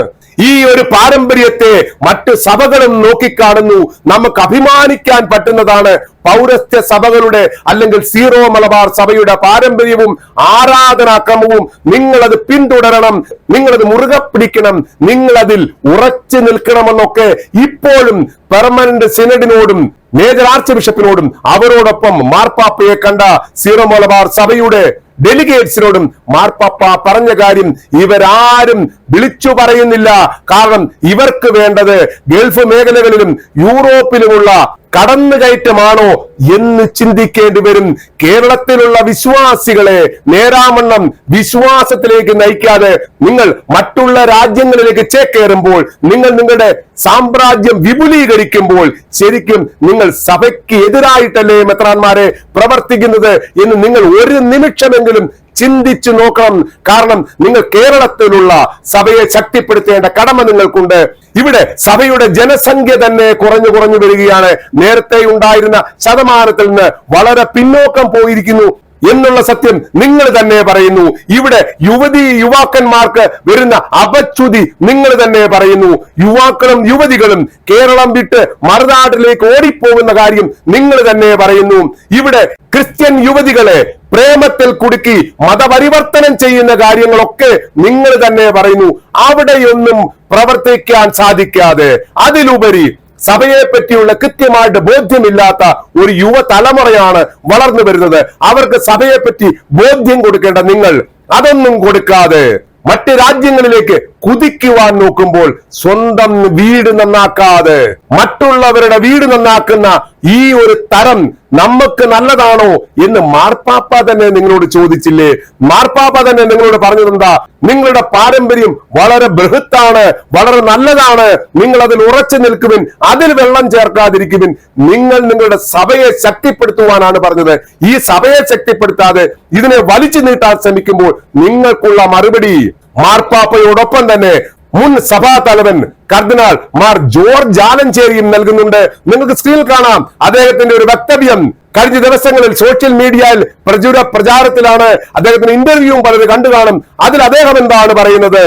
ഈ ഒരു പാരമ്പര്യത്തെ മറ്റ് സഭകളും നോക്കിക്കാണുന്നു. നമുക്ക് അഭിമാനിക്കാൻ പറ്റുന്നതാണ് പൗരസ്ത്യ സഭകളുടെ, അല്ലെങ്കിൽ സീറോ മലബാർ സഭയുടെ പാരമ്പര്യവും ആരാധനാക്രമവും. നിങ്ങളത് പിന്തുടരണം, നിങ്ങളത് മുറുകെ പിടിക്കണം, നിങ്ങളതിൽ ഉറച്ചു നിൽക്കണമെന്നൊക്കെ ഇപ്പോഴും പെർമനന്റ് സിനഡിനോടും മേജർ ആർച്ച് ബിഷപ്പിനോടും അവരോടൊപ്പം മാർപ്പാപ്പയെ കണ്ട സീറോ മലബാർ സഭയുടെ ഡെലിഗേറ്റ്സിനോടും മാർപ്പാപ്പ പറഞ്ഞ കാര്യം ഇവരാരും വിളിച്ചു പറയുന്നില്ല. കാരണം ഇവർക്ക് വേണ്ടത് ഗൾഫ് മേഖലകളിലും യൂറോപ്പിലുമുള്ള കടന്നുകയറ്റമാണോ എന്ന് ചിന്തിക്കേണ്ടി വരും. കേരളത്തിലുള്ള വിശ്വാസികളെ നേരാമണ്ണം വിശ്വാസത്തിലേക്ക് നയിക്കാതെ നിങ്ങൾ മറ്റുള്ള രാജ്യങ്ങളിലേക്ക് ചേക്കേറുമ്പോൾ, നിങ്ങൾ നിങ്ങളുടെ സാമ്രാജ്യം വിപുലീകരിക്കുമ്പോൾ ശരിക്കും നിങ്ങൾ സഭയ്ക്ക് എതിരായിട്ടല്ലേ മെത്രാന്മാരെ പ്രവർത്തിക്കുന്നത് എന്ന് നിങ്ങൾ ഒരു നിമിഷമെങ്കിലും ചിന്തിച്ചു നോക്കണം. കാരണം നിങ്ങൾ കേരളത്തിലുള്ള സഭയെ ശക്തിപ്പെടുത്തേണ്ട കടമ നിങ്ങൾക്കുണ്ട്. ഇവിടെ സഭയുടെ ജനസംഖ്യ തന്നെ കുറഞ്ഞു വരികയാണ്. നേരത്തെ ഉണ്ടായിരുന്ന ശതമാനത്തിൽ നിന്ന് വളരെ പിന്നോക്കം പോയിരിക്കുന്നു എന്നുള്ള സത്യം നിങ്ങൾ തന്നെ പറയുന്നു. ഇവിടെ യുവാക്കന്മാർക്ക് വരുന്ന അപച്യുതി നിങ്ങൾ തന്നെ പറയുന്നു. യുവാക്കളും യുവതികളും കേരളം വിട്ട് മറുനാട്ടിലേക്ക് ഓടിപ്പോകുന്ന കാര്യം നിങ്ങൾ തന്നെ പറയുന്നു. ഇവിടെ ക്രിസ്ത്യൻ യുവതികളെ പ്രേമത്തിൽ കുടുക്കി മതപരിവർത്തനം ചെയ്യുന്ന കാര്യങ്ങളൊക്കെ നിങ്ങൾ തന്നെ പറയുന്നു. അവിടെയൊന്നും പ്രവർത്തിക്കാൻ സാധിക്കാതെ അതിലുപരി സഭയെ പറ്റിയുള്ള കൃത്യമായിട്ട് ബോധ്യമില്ലാത്ത ഒരു യുവതലമുറയാണ് വളർന്നു വരുന്നത്. അവർക്ക് സഭയെ പറ്റി ബോധ്യം കൊടുക്കേണ്ട നിങ്ങൾ അതൊന്നും കൊടുക്കാതെ മറ്റ് രാജ്യങ്ങളിലേക്ക് കുതിക്കുവാൻ നോക്കുമ്പോൾ സ്വന്തം വീട് നന്നാക്കാതെ മറ്റുള്ളവരുടെ വീട് നന്നാക്കുന്ന ഈ ഒരു തരം നമുക്ക് നല്ലതാണോ എന്ന് മാർപ്പാപ്പ തന്നെ നിങ്ങളോട് ചോദിച്ചില്ലേ? മാർപ്പാപ്പ തന്നെ നിങ്ങളോട് പറഞ്ഞതെന്താ? നിങ്ങളുടെ പാരമ്പര്യം വളരെ ബൃഹത്താണ്, വളരെ നല്ലതാണ്, നിങ്ങൾ അതിൽ ഉറച്ചു നിൽക്കുവിൻ, അതിൽ വെള്ളം ചേർക്കാതിരിക്കുവിൻ. നിങ്ങൾ നിങ്ങളുടെ സഭയെ ശക്തിപ്പെടുത്തുവാനാണ് പറഞ്ഞത്. ഈ സഭയെ ശക്തിപ്പെടുത്താതെ ഇതിനെ വലിച്ചു നീട്ടാൻ ശ്രമിക്കുമ്പോൾ നിങ്ങൾക്കുള്ള മറുപടി മാർപ്പാപ്പയോടൊപ്പം തന്നെ മുൻ സഭാ തലവൻ കർദിനാൾ മാർ ജോർജ് ആലഞ്ചേരിയും നൽകുന്നുണ്ട്. നിങ്ങൾക്ക് സ്ക്രീനിൽ കാണാം അദ്ദേഹത്തിന്റെ ഒരു വക്തവ്യം. കഴിഞ്ഞ ദിവസങ്ങളിൽ സോഷ്യൽ മീഡിയയിൽ പ്രചാരത്തിലാണ്. അദ്ദേഹത്തിന് ഇന്റർവ്യൂവും പലരും കണ്ടു കാണും. അതിൽ അദ്ദേഹം എന്താണ് പറയുന്നത്?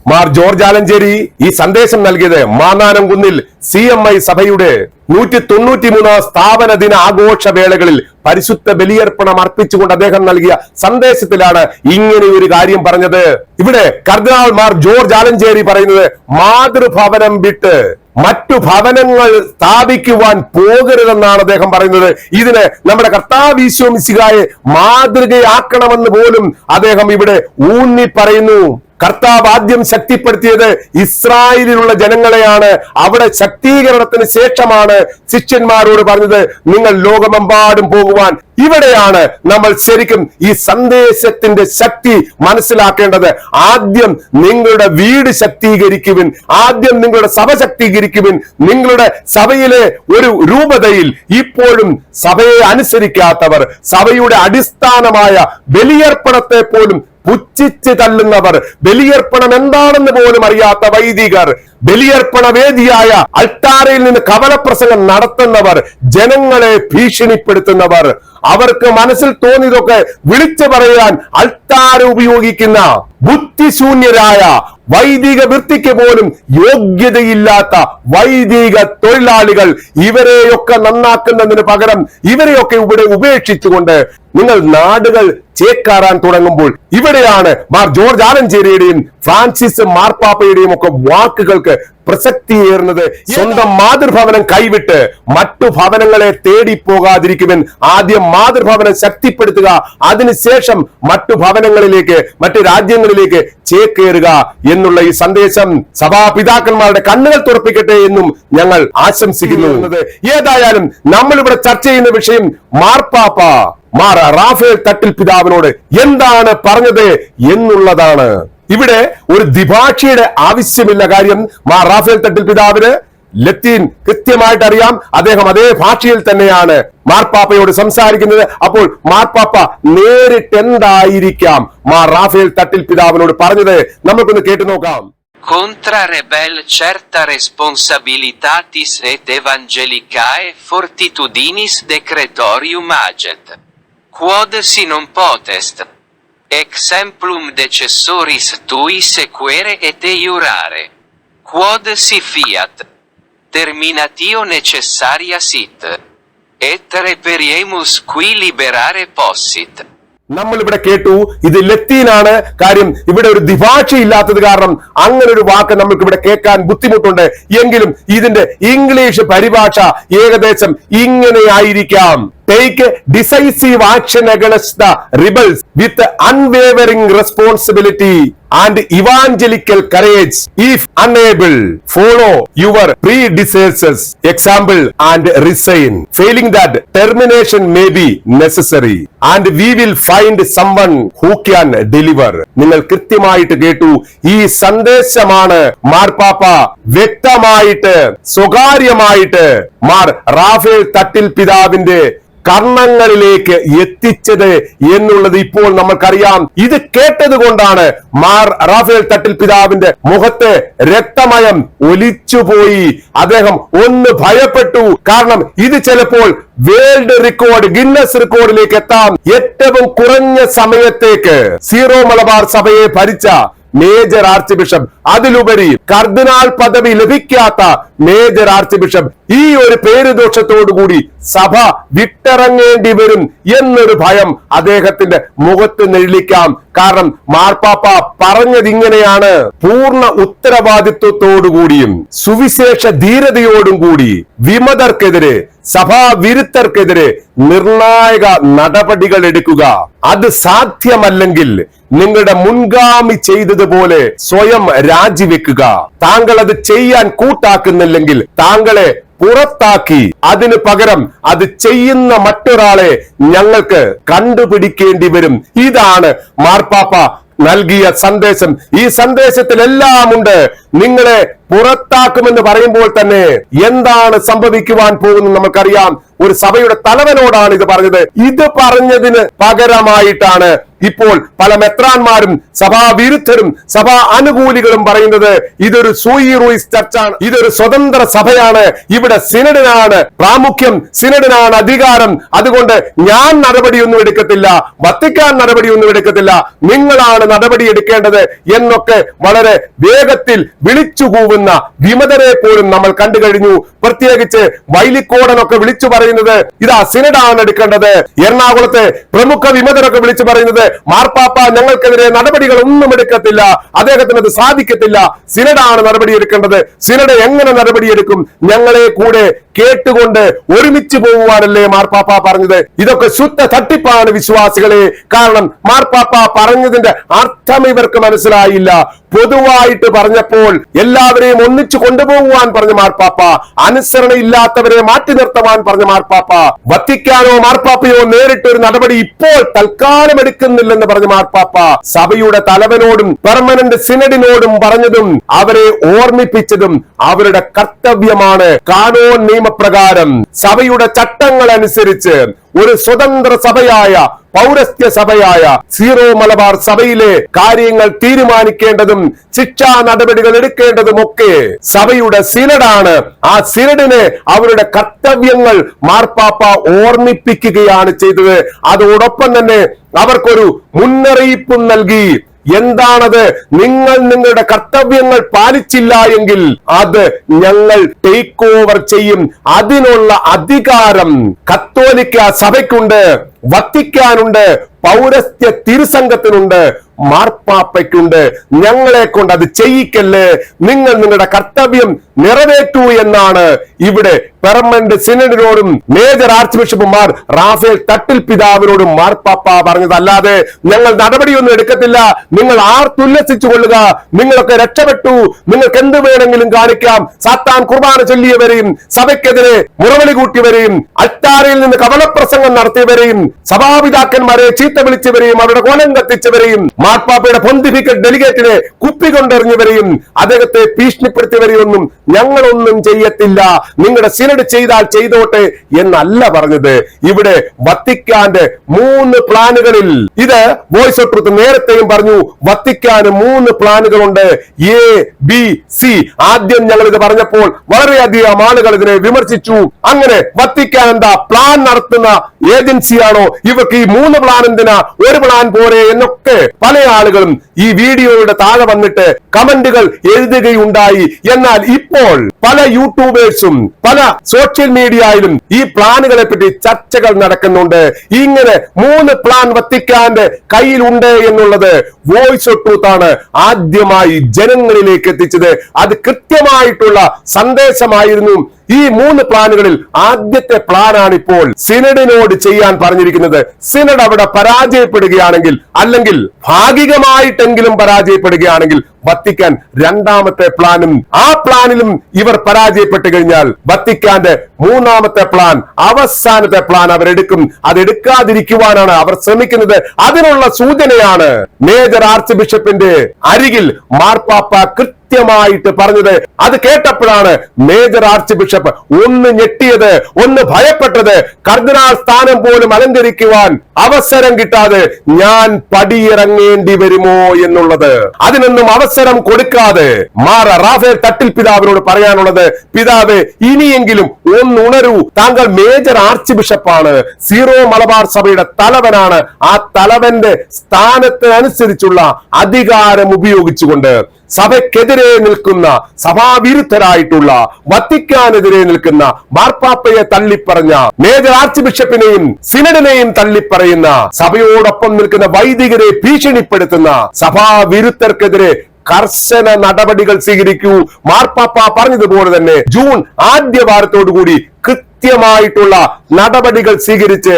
മാർ ജോർജ് ആലഞ്ചേരി ഈ സന്ദേശം നൽകിയത് മാന്നാനംകുന്നിൽ CMI സഭയുടെ 193 സ്ഥാപന ദിന ആഘോഷ വേളകളിൽ പരിശുദ്ധ ബലിയർപ്പണം അർപ്പിച്ചുകൊണ്ട് അദ്ദേഹം നൽകിയ സന്ദേശത്തിലാണ് ഇങ്ങനെ ഒരു കാര്യം പറഞ്ഞത്. ഇവിടെ കർദിനാൾ മാർ ജോർജ് ആലഞ്ചേരി പറയുന്നത് മാതൃഭവനം വിട്ട് മറ്റു ഭവനങ്ങൾ സ്ഥാപിക്കുവാൻ പോകരുതെന്നാണ് അദ്ദേഹം പറയുന്നത്. ഇതിന് നമ്മുടെ കർത്താവ് ഈശോ മിശിഹായെ മാതൃകയാക്കണമെന്ന് പോലും അദ്ദേഹം ഇവിടെ ഊന്നി പറയുന്നു. കർത്താവ് ആദ്യം ശക്തിപ്പെടുത്തിയത് ഇസ്രായേലിലുള്ള ജനങ്ങളെയാണ്. അവിടെ ശക്തീകരണത്തിന് ശേഷമാണ് ശിഷ്യന്മാരോട് പറഞ്ഞത് നിങ്ങൾ ലോകമെമ്പാടും പോകുവാൻ. ഇവിടെയാണ് നമ്മൾ ശരിക്കും ഈ സന്ദേശത്തിന്റെ ശക്തി മനസ്സിലാക്കേണ്ടത്. ആദ്യം നിങ്ങളുടെ വീട് ശക്തീകരിക്കുവിൻ, ആദ്യം നിങ്ങളുടെ സഭ ശക്തീകരിക്കുവിൻ. നിങ്ങളുടെ സഭയിലെ ഒരു രൂപതയിൽ ഇപ്പോഴും സഭയെ അനുസരിക്കാത്തവർ, സഭയുടെ അടിസ്ഥാനമായ ബലിയർപ്പണത്തെ പോലും പുച്ഛിച്ച് തള്ളുന്നവർ, ബലിയർപ്പണം എന്താണെന്ന് പോലും അറിയാത്ത വൈദികർ, ബലിയർപ്പണ വേദിയായ അൾത്താരയിൽ നിന്ന് കവലപ്രസംഗം നടത്തുന്നവർ, ജനങ്ങളെ ഭീഷണിപ്പെടുത്തുന്നവർ, അവർക്ക് മനസ്സിൽ തോന്നിയതൊക്കെ വിളിച്ചു പറയാൻ അൾത്താര ഉപയോഗിക്കുന്ന ബുദ്ധിശൂന്യരായ വൈദിക വൃത്തിക്ക് പോലും യോഗ്യതയില്ലാത്ത വൈദിക തൊഴിലാളികൾ, ഇവരെയൊക്കെ നന്നാക്കുന്നതിന് പകരം ഇവരെയൊക്കെ ഇവിടെ ഉപേക്ഷിച്ചുകൊണ്ട് നിങ്ങൾ നാടുകൾ ചേക്കാറാൻ തുടങ്ങുമ്പോൾ ഇവിടെയാണ് മാർ ജോർജ് ആലഞ്ചേരിയുടെയും ഫ്രാൻസിസ് മാർപ്പാപ്പയുടെയും ഒക്കെ വാക്കുകൾക്ക് പ്രസക്തിയേറുന്നത്. സ്വന്തം മാതൃഭവനം കൈവിട്ട് മറ്റു ഭവനങ്ങളെ തേടി പോകാതിരിക്കുവാൻ ആദ്യം മാതൃഭവനം ശക്തിപ്പെടുത്തുക, അതിനുശേഷം മറ്റു ഭവനങ്ങളിലേക്ക്, മറ്റു രാജ്യങ്ങളിലേക്ക് ചേക്കേറുക എന്നുള്ള ഈ സന്ദേശം സഭാപിതാക്കന്മാരുടെ കണ്ണുകൾ തുറപ്പിക്കട്ടെ എന്നും ഞങ്ങൾ ആശംസിക്കുന്നു. ഏതായാലും നമ്മൾ ഇവിടെ ചർച്ച ചെയ്യുന്ന വിഷയം മാർപ്പാപ്പ മാർ റാഫേൽ തട്ടിൽ പിതാവിനോട് എന്താണ് പറഞ്ഞത് എന്നുള്ളതാണ്. ഇവിടെ ഒരു ദ്വിഭാഷിയുടെ ആവശ്യമില്ല. കാര്യം മാർ റാഫേൽ തട്ടിൽ പിതാവിന് ലത്തീൻ കൃത്യമായിട്ട് അറിയാം. അദ്ദേഹം അതേ ഭാഷയിൽ തന്നെയാണ് മാർപ്പാപ്പയോട് സംസാരിക്കുന്നത്. അപ്പോൾ മാർപ്പാപ്പ നേരിട്ട് എന്തായിരിക്കാം മാർ റാഫേൽ തട്ടിൽ പിതാവിനോട് പറഞ്ഞത്? നമുക്കൊന്ന് കേട്ടു നോക്കാം. Contra rebel certa responsabilitatis et evangelicae fortitudinis decretorium aget. Quod si non potest exemplum decessoris tui sequere et eiurare. Quod si fiat terminatio necessaria sit. Et reperiemus qui liberare possit. നമ്മൾ ഇവിടെ കേട്ടു, ഇത് ലത്തീനാണ്. കാര്യം ഇവിടെ ഒരു ദ്വിഭാഷ ഇല്ലാത്തത് കാരണം അങ്ങനെ ഒരു വാക്ക് നമുക്ക് ഇവിടെ കേൾക്കാൻ ബുദ്ധിമുട്ടുണ്ട്. എങ്കിലും ഇതിന്റെ ഇംഗ്ലീഷ് പരിഭാഷ ഏകദേശം ഇങ്ങനെ ആയിരിക്കാം: Take decisive action against the rebels with unwavering responsibility and evangelical courage. If unable, follow your predecessors' example and resign. Failing that, termination may be necessary and we will find someone who can deliver. നിങ്ങൾ കൃത്യമായിട്ട് കേട്ടു. ഈ സന്ദേശമാണ് മാർപ്പാപ്പ വ്യക്തമായിട്ട് സ്വകാര്യമായിട്ട് Mar Raphael തട്ടിൽ പിതാവിന്റെ കർണങ്ങളിലേക്ക് എത്തിച്ചത് എന്നുള്ളത് ഇപ്പോൾ നമ്മൾക്കറിയാം. ഇത് കേട്ടത് കൊണ്ടാണ് മാർ റാഫേൽ തട്ടിൽ പിതാവിന്റെ മുഖത്ത് രക്തമയം ഒലിച്ചുപോയി. അദ്ദേഹം ഒന്ന് ഭയപ്പെട്ടു. കാരണം ഇത് ചിലപ്പോൾ വേൾഡ് റെക്കോർഡ്, ഗിന്നസ് റെക്കോർഡിലേക്ക് എത്താം. ഏറ്റവും കുറഞ്ഞ സമയത്തേക്ക് സീറോ മലബാർ സഭയെ ഭരിച്ച മേജർ ആർച്ച് ബിഷപ്പ്, അതിലുപരി കർദിനാൾ പദവി ലഭിക്കാത്ത മേജർ ആർച്ച് ബിഷപ്പ് ഈ ഒരു പേരുദോഷത്തോടുകൂടി സഭ വിട്ടിറങ്ങേണ്ടി വരും എന്നൊരു ഭയം അദ്ദേഹത്തിന്റെ മുഖത്ത് നെല്ലിക്കാം. കാരണം മാർപ്പാപ്പ പറഞ്ഞത് ഇങ്ങനെയാണ്: പൂർണ്ണ ഉത്തരവാദിത്വത്തോടുകൂടിയും സുവിശേഷ ധീരതയോടും കൂടി വിമതർക്കെതിരെ, സഭാവിരുദ്ധർക്കെതിരെ നിർണായക നടപടികൾ എടുക്കുക. അത് സാധ്യമല്ലെങ്കിൽ നിങ്ങളുടെ മുൻഗാമി ചെയ്തതുപോലെ സ്വയം രാജിവെക്കുക. താങ്കൾ അത് ചെയ്യാൻ കൂട്ടാക്കുന്നില്ലെങ്കിൽ താങ്കളെ പുറത്താക്കി അതിനു പകരം അത് ചെയ്യുന്ന മറ്റൊരാളെ ഞങ്ങൾക്ക് കണ്ടുപിടിക്കേണ്ടി വരും. ഇതാണ് മാർപ്പാപ്പ നൽകിയ സന്ദേശം. ഈ സന്ദേശത്തിൽ എല്ലാം ഉണ്ട്. നിങ്ങളെ പുറത്താക്കുമെന്ന് പറയുമ്പോൾ തന്നെ എന്താണ് സംഭവിക്കുവാൻ പോകുന്നത് നമുക്കറിയാം. ഒരു സഭയുടെ തലവനോടാണ് ഇത് പറഞ്ഞത്. ഇത് പറഞ്ഞതിന് പകരമായിട്ടാണ് ഇപ്പോൾ പല മെത്രാന്മാരും സഭാവിരുദ്ധരും സഭാ അനുകൂലികളും പറയുന്നത് ഇതൊരു സൂയി റൂയിസ് ചർച്ചാണ്, ഇതൊരു സ്വതന്ത്ര സഭയാണ്, ഇവിടെ സിനഡിനാണ് പ്രാമുഖ്യം, സിനഡിനാണ് അധികാരം, അതുകൊണ്ട് ഞാൻ നടപടിയൊന്നും എടുക്കത്തില്ല, വത്തിക്കാൻ നടപടിയൊന്നും എടുക്കത്തില്ല, നിങ്ങളാണ് നടപടി എടുക്കേണ്ടത് എന്നൊക്കെ വളരെ വേഗത്തിൽ വിളിച്ചുകൂവുന്ന വിമതരെ പോലും നമ്മൾ കണ്ടു കഴിഞ്ഞു. പ്രത്യേകിച്ച് വൈലിക്കോടനൊക്കെ വിളിച്ചു പറയുന്നത് ഇതാ സിനഡാണ് എടുക്കേണ്ടത്. എറണാകുളത്തെ പ്രമുഖ വിമതരൊക്കെ വിളിച്ചു പറയുന്നത് മാർപ്പാപ്പ ഞങ്ങൾക്കെതിരെ നടപടികൾ ഒന്നും എടുക്കത്തില്ല, അദ്ദേഹത്തിന് അത് സാധിക്കത്തില്ല, സിനഡാണ് നടപടി എടുക്കേണ്ടത്. സിനഡ് എങ്ങനെ നടപടിയെടുക്കും? ഞങ്ങളെ കൂടെ കേട്ടുകൊണ്ട് ഒരുമിച്ച് പോകുവാനല്ലേ മാർപ്പാപ്പ പറഞ്ഞത്? ഇതൊക്കെ ശുദ്ധ തട്ടിപ്പാണ് വിശ്വാസികളെ. കാരണം മാർപ്പാപ്പ പറഞ്ഞതിന്റെ അർത്ഥം ഇവർക്ക് മനസ്സിലായില്ല. പൊതുവായിട്ട് പറഞ്ഞപ്പോൾ എല്ലാവരെയും ഒന്നിച്ചു കൊണ്ടുപോകുവാൻ പറഞ്ഞ മാർപ്പാപ്പ, അനുസരണയില്ലാത്തവരെ മാറ്റി നിർത്തുവാൻ പറഞ്ഞ മാർപ്പാപ്പ, വത്തിക്കാനോ മാർപ്പാപ്പയോ നേരിട്ടൊരു നടപടി ഇപ്പോൾ തൽക്കാലം എടുക്കുന്നില്ലെന്ന് പറഞ്ഞ മാർപ്പാപ്പ, സഭയുടെ തലവനോടും പെർമനന്റ് സിനഡിനോടും പറഞ്ഞതും അവരെ ഓർമ്മിപ്പിച്ചതും അവരുടെ കർത്തവ്യമാണ്. കാനോൻ നിയമപ്രകാരം സഭയുടെ ചട്ടങ്ങൾ അനുസരിച്ച് ഒരു സ്വതന്ത്ര സഭയായ പൗരസ്ത്യ സഭയായ സീറോ മലബാർ സഭയിലെ കാര്യങ്ങൾ തീരുമാനിക്കേണ്ടതും ശിക്ഷാ നടപടികൾ എടുക്കേണ്ടതുമൊക്കെ സഭയുടെ സിനഡാണ്. ആ സിനഡിനെ അവരുടെ കർത്തവ്യങ്ങൾ മാർപ്പാപ്പ ഓർമ്മിപ്പിക്കുകയാണ് ചെയ്തത്. അതോടൊപ്പം തന്നെ അവർക്കൊരു മുന്നറിയിപ്പും നൽകി. എന്താണത്? നിങ്ങൾ നിങ്ങളുടെ കർത്തവ്യങ്ങൾ പാലിച്ചില്ല എങ്കിൽ അത് ഞങ്ങൾ ടേക്ക് ഓവർ ചെയ്യും. അതിനുള്ള അധികാരം കത്തോലിക്ക സഭയ്ക്കുണ്ട്, വത്തിക്കാനുണ്ട്, പൗരസ്ത്യ തിരുസംഘത്തിനുണ്ട്, മാർപ്പാപ്പയ്ക്കുണ്ട്. ഞങ്ങളെ കൊണ്ട് അത് ചെയ്യിക്കല്ലേ, നിങ്ങൾ നിങ്ങളുടെ കർത്തവ്യം നിറവേറ്റൂ എന്നാണ് ഇവിടെ permanent സിനഡിനോടും major arch ബിഷപ്പുമാർ Raphael Thattil പിതാവിനോടും മാർപ്പാപ്പ പറഞ്ഞത്. അല്ലാതെ ഞങ്ങൾ നടപടിയൊന്നും എടുക്കത്തില്ല, നിങ്ങൾ ആർത്തുല്ലസിച്ചു കൊള്ളുക, നിങ്ങളൊക്കെ രക്ഷപ്പെട്ടു, നിങ്ങൾക്ക് എന്ത് വേണമെങ്കിലും കാണിക്കാം. സാത്താൻ കുർബാന ചൊല്ലിയവരെയും സഭയ്ക്കെതിരെ മുറവിളി കൂട്ടിയവരെയും അൾത്താരയിൽ നിന്ന് കവലപ്രസംഗം നടത്തിയവരെയും സഭാപിതാക്കന്മാരെ ചീത്ത വിളിച്ചവരെയും അവരുടെ കോലം കത്തിച്ചവരെയും മാർപ്പാപ്പയുടെ പൊന്തിഫിക്കൽ ഡെലിഗേറ്റിനെ കുപ്പികൊണ്ടെറിഞ്ഞവരെയും അദ്ദേഹത്തെ ഭീഷണിപ്പെടുത്തിയവരെയൊന്നും ഞങ്ങളൊന്നും ചെയ്യത്തില്ല, നിങ്ങളുടെ സിനഡ് ചെയ്താൽ ചെയ്തോട്ടെ എന്നല്ല പറഞ്ഞത്. ഇവിടെ വത്തിക്കാന്റെ 3 പ്ലാനുകളിൽ, ഇത് വോയിസ് ഓഫ് ട്രൂത്ത് നേരത്തെയും പറഞ്ഞു, വത്തിക്കാന് 3 പ്ലാനുകളുണ്ട്, എ ബി സി. ആദ്യം ഞങ്ങൾ ഇത് പറഞ്ഞപ്പോൾ വളരെയധികം ആളുകൾ ഇതിനെ വിമർശിച്ചു. അങ്ങനെ വത്തിക്കാൻ എന്താ പ്ലാൻ നടത്തുന്ന ഏജൻസിയാണോ? ഇവർക്ക് ഈ 3 പ്ലാൻ എന്തിനാ, ഒരു പ്ലാൻ പോരെ എന്നൊക്കെ പല ആളുകളും ഈ വീഡിയോയുടെ താഴെ വന്നിട്ട് കമന്റുകൾ എഴുതുകയുണ്ടായി. എന്നാൽ ഇപ്പോൾ പല യൂട്യൂബേഴ്സും പല സോഷ്യൽ മീഡിയയിലും ഈ പ്ലാനുകളെ പറ്റി ചർച്ചകൾ നടക്കുന്നുണ്ട്. ഇങ്ങനെ 3 പ്ലാൻ വത്തിക്കാന്റെ കയ്യിലുണ്ട് എന്നുള്ളത് വോയിസ് ഓഫ് ട്രൂത്ത് ആണ് ആദ്യമായി ജനങ്ങളിലേക്ക് എത്തിച്ചത്. അത് കൃത്യമായിട്ടുള്ള സന്ദേശമായിരുന്നു. ഈ 3 പ്ലാനുകളിൽ ആദ്യത്തെ പ്ലാനാണ് ഇപ്പോൾ സിനഡിനോട് ചെയ്യാൻ പറഞ്ഞിരിക്കുന്നത്. സിനഡ് അവിടെ പരാജയപ്പെടുകയാണെങ്കിൽ, അല്ലെങ്കിൽ ഭാഗികമായിട്ടെങ്കിലും പരാജയപ്പെടുകയാണെങ്കിൽ വത്തിക്കാൻ രണ്ടാമത്തെ പ്ലാനും, ആ പ്ലാനിലും ഇവർ പരാജയപ്പെട്ടു കഴിഞ്ഞാൽ വത്തിക്കാന്റെ 3ാമത്തെ പ്ലാൻ, അവസാനത്തെ പ്ലാൻ അവരെടുക്കും. അതെടുക്കാതിരിക്കുവാനാണ് അവർ ശ്രമിക്കുന്നത്. അതിനുള്ള സൂചനയാണ് മേജർ ആർച്ച് ബിഷപ്പിന്റെ അരികിൽ മാർപ്പാപ്പ കൃത്യമായിട്ട് പറഞ്ഞത്. അത് കേട്ടപ്പോഴാണ് മേജർ ആർച്ച് ബിഷപ്പ് ഒന്ന് ഞെട്ടിയത്, ഒന്ന് ഭയപ്പെട്ടത്. കർദിനാൾ സ്ഥാനം പോലും അലങ്കരിക്കുവാൻ അവസരം കിട്ടാതെ ഞാൻ പടിയിറങ്ങേണ്ടി വരുമോ എന്നുള്ളത്. അതിനൊന്നും അവസരം കൊടുക്കാതെ മാർ റാഫേൽ തട്ടിൽ പിതാവിനോട് പറയാനുള്ളത്, പിതാവേ ഇനിയെങ്കിലും ഒന്നുണരൂ. താങ്കൾ മേജർ ആർച്ച് ബിഷപ്പാണ്, സീറോ മലബാർ സഭയുടെ തലവനാണ്. ആ തലവന്റെ സ്ഥാനത്തിന് അനുസരിച്ചുള്ള അധികാരം ഉപയോഗിച്ചുകൊണ്ട് സഭയ്ക്കെതിരെ നിൽക്കുന്ന, സഭാവിരുദ്ധരായിട്ടുള്ള, വത്തിക്കാനെതിരെ നിൽക്കുന്ന, മാർപ്പാപ്പയെ തള്ളിപ്പറഞ്ഞ മേജർ ആർച്ച് ബിഷപ്പിനെയും സിനഡിനെയും തള്ളിപ്പറയുന്ന, സഭയോടൊപ്പം നിൽക്കുന്ന വൈദികരെ ഭീഷണിപ്പെടുത്തുന്ന സഭാവിരുദ്ധർക്കെതിരെ കർശന നടപടികൾ സ്വീകരിക്കൂ. മാർപ്പാപ്പ പറഞ്ഞതുപോലെ തന്നെ ജൂൺ ആദ്യ വാരത്തോടുകൂടി കൃത്യമായിട്ടുള്ള നടപടികൾ സ്വീകരിച്ച്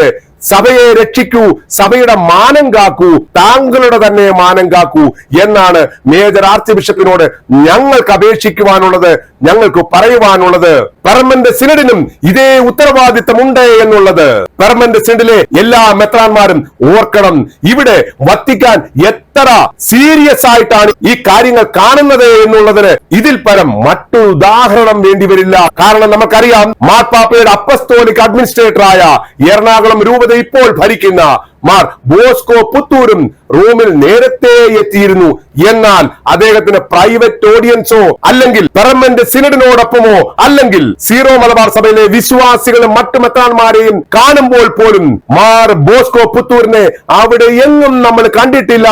സഭയെ രക്ഷിക്കൂ, സഭയുടെ മാനം കാക്കൂ, താങ്കളുടെ തന്നെ മാനം കാക്കൂ എന്നാണ് മേജർ ആർച്ച് ബിഷപ്പിനോട് ഞങ്ങൾക്ക് അപേക്ഷിക്കുവാനുള്ളത്, ഞങ്ങൾക്ക് പറയുവാനുള്ളത്. പെർമനന്റ് സിനഡിനും ഇതേ ഉത്തരവാദിത്തമുണ്ട് എന്നുള്ളത് പെർമനന്റ് സിനഡിലെ എല്ലാ മെത്രാന്മാരും ഓർക്കണം. ഇവിടെ വത്തിക്കാൻ എത്ര സീരിയസ് ആയിട്ടാണ് ഈ കാര്യങ്ങൾ കാണുന്നത് എന്നുള്ളതിന് ഇതിൽ പരം മറ്റൊരു ഉദാഹരണം വേണ്ടിവരില്ല. കാരണം നമുക്കറിയാം, മാർപ്പാപ്പയുടെ അപ്പസ്തോലിക് അഡ്മിനിസ്ട്രേറ്ററായ എറണാകുളം രൂപത ഇപ്പോൾ ഭരിക്കുന്ന മാർ ബോസ്കോ പുത്തൂരും റൂമിൽ നേരത്തെ എത്തിയിരുന്നു. എന്നാൽ അദ്ദേഹത്തിന് പ്രൈവറ്റ് ഓഡിയൻസോ അല്ലെങ്കിൽ പെർമനന്റ് സിനഡിനോടൊപ്പമോ അല്ലെങ്കിൽ സീറോ മലബാർ സഭയിലെ വിശ്വാസികളും മറ്റു മെത്രാന്മാരെയും കാണുമ്പോൾ പോലും മാർ ബോസ്കോ പുത്തൂരിനെ അവിടെ എങ്ങും നമ്മൾ കണ്ടിട്ടില്ല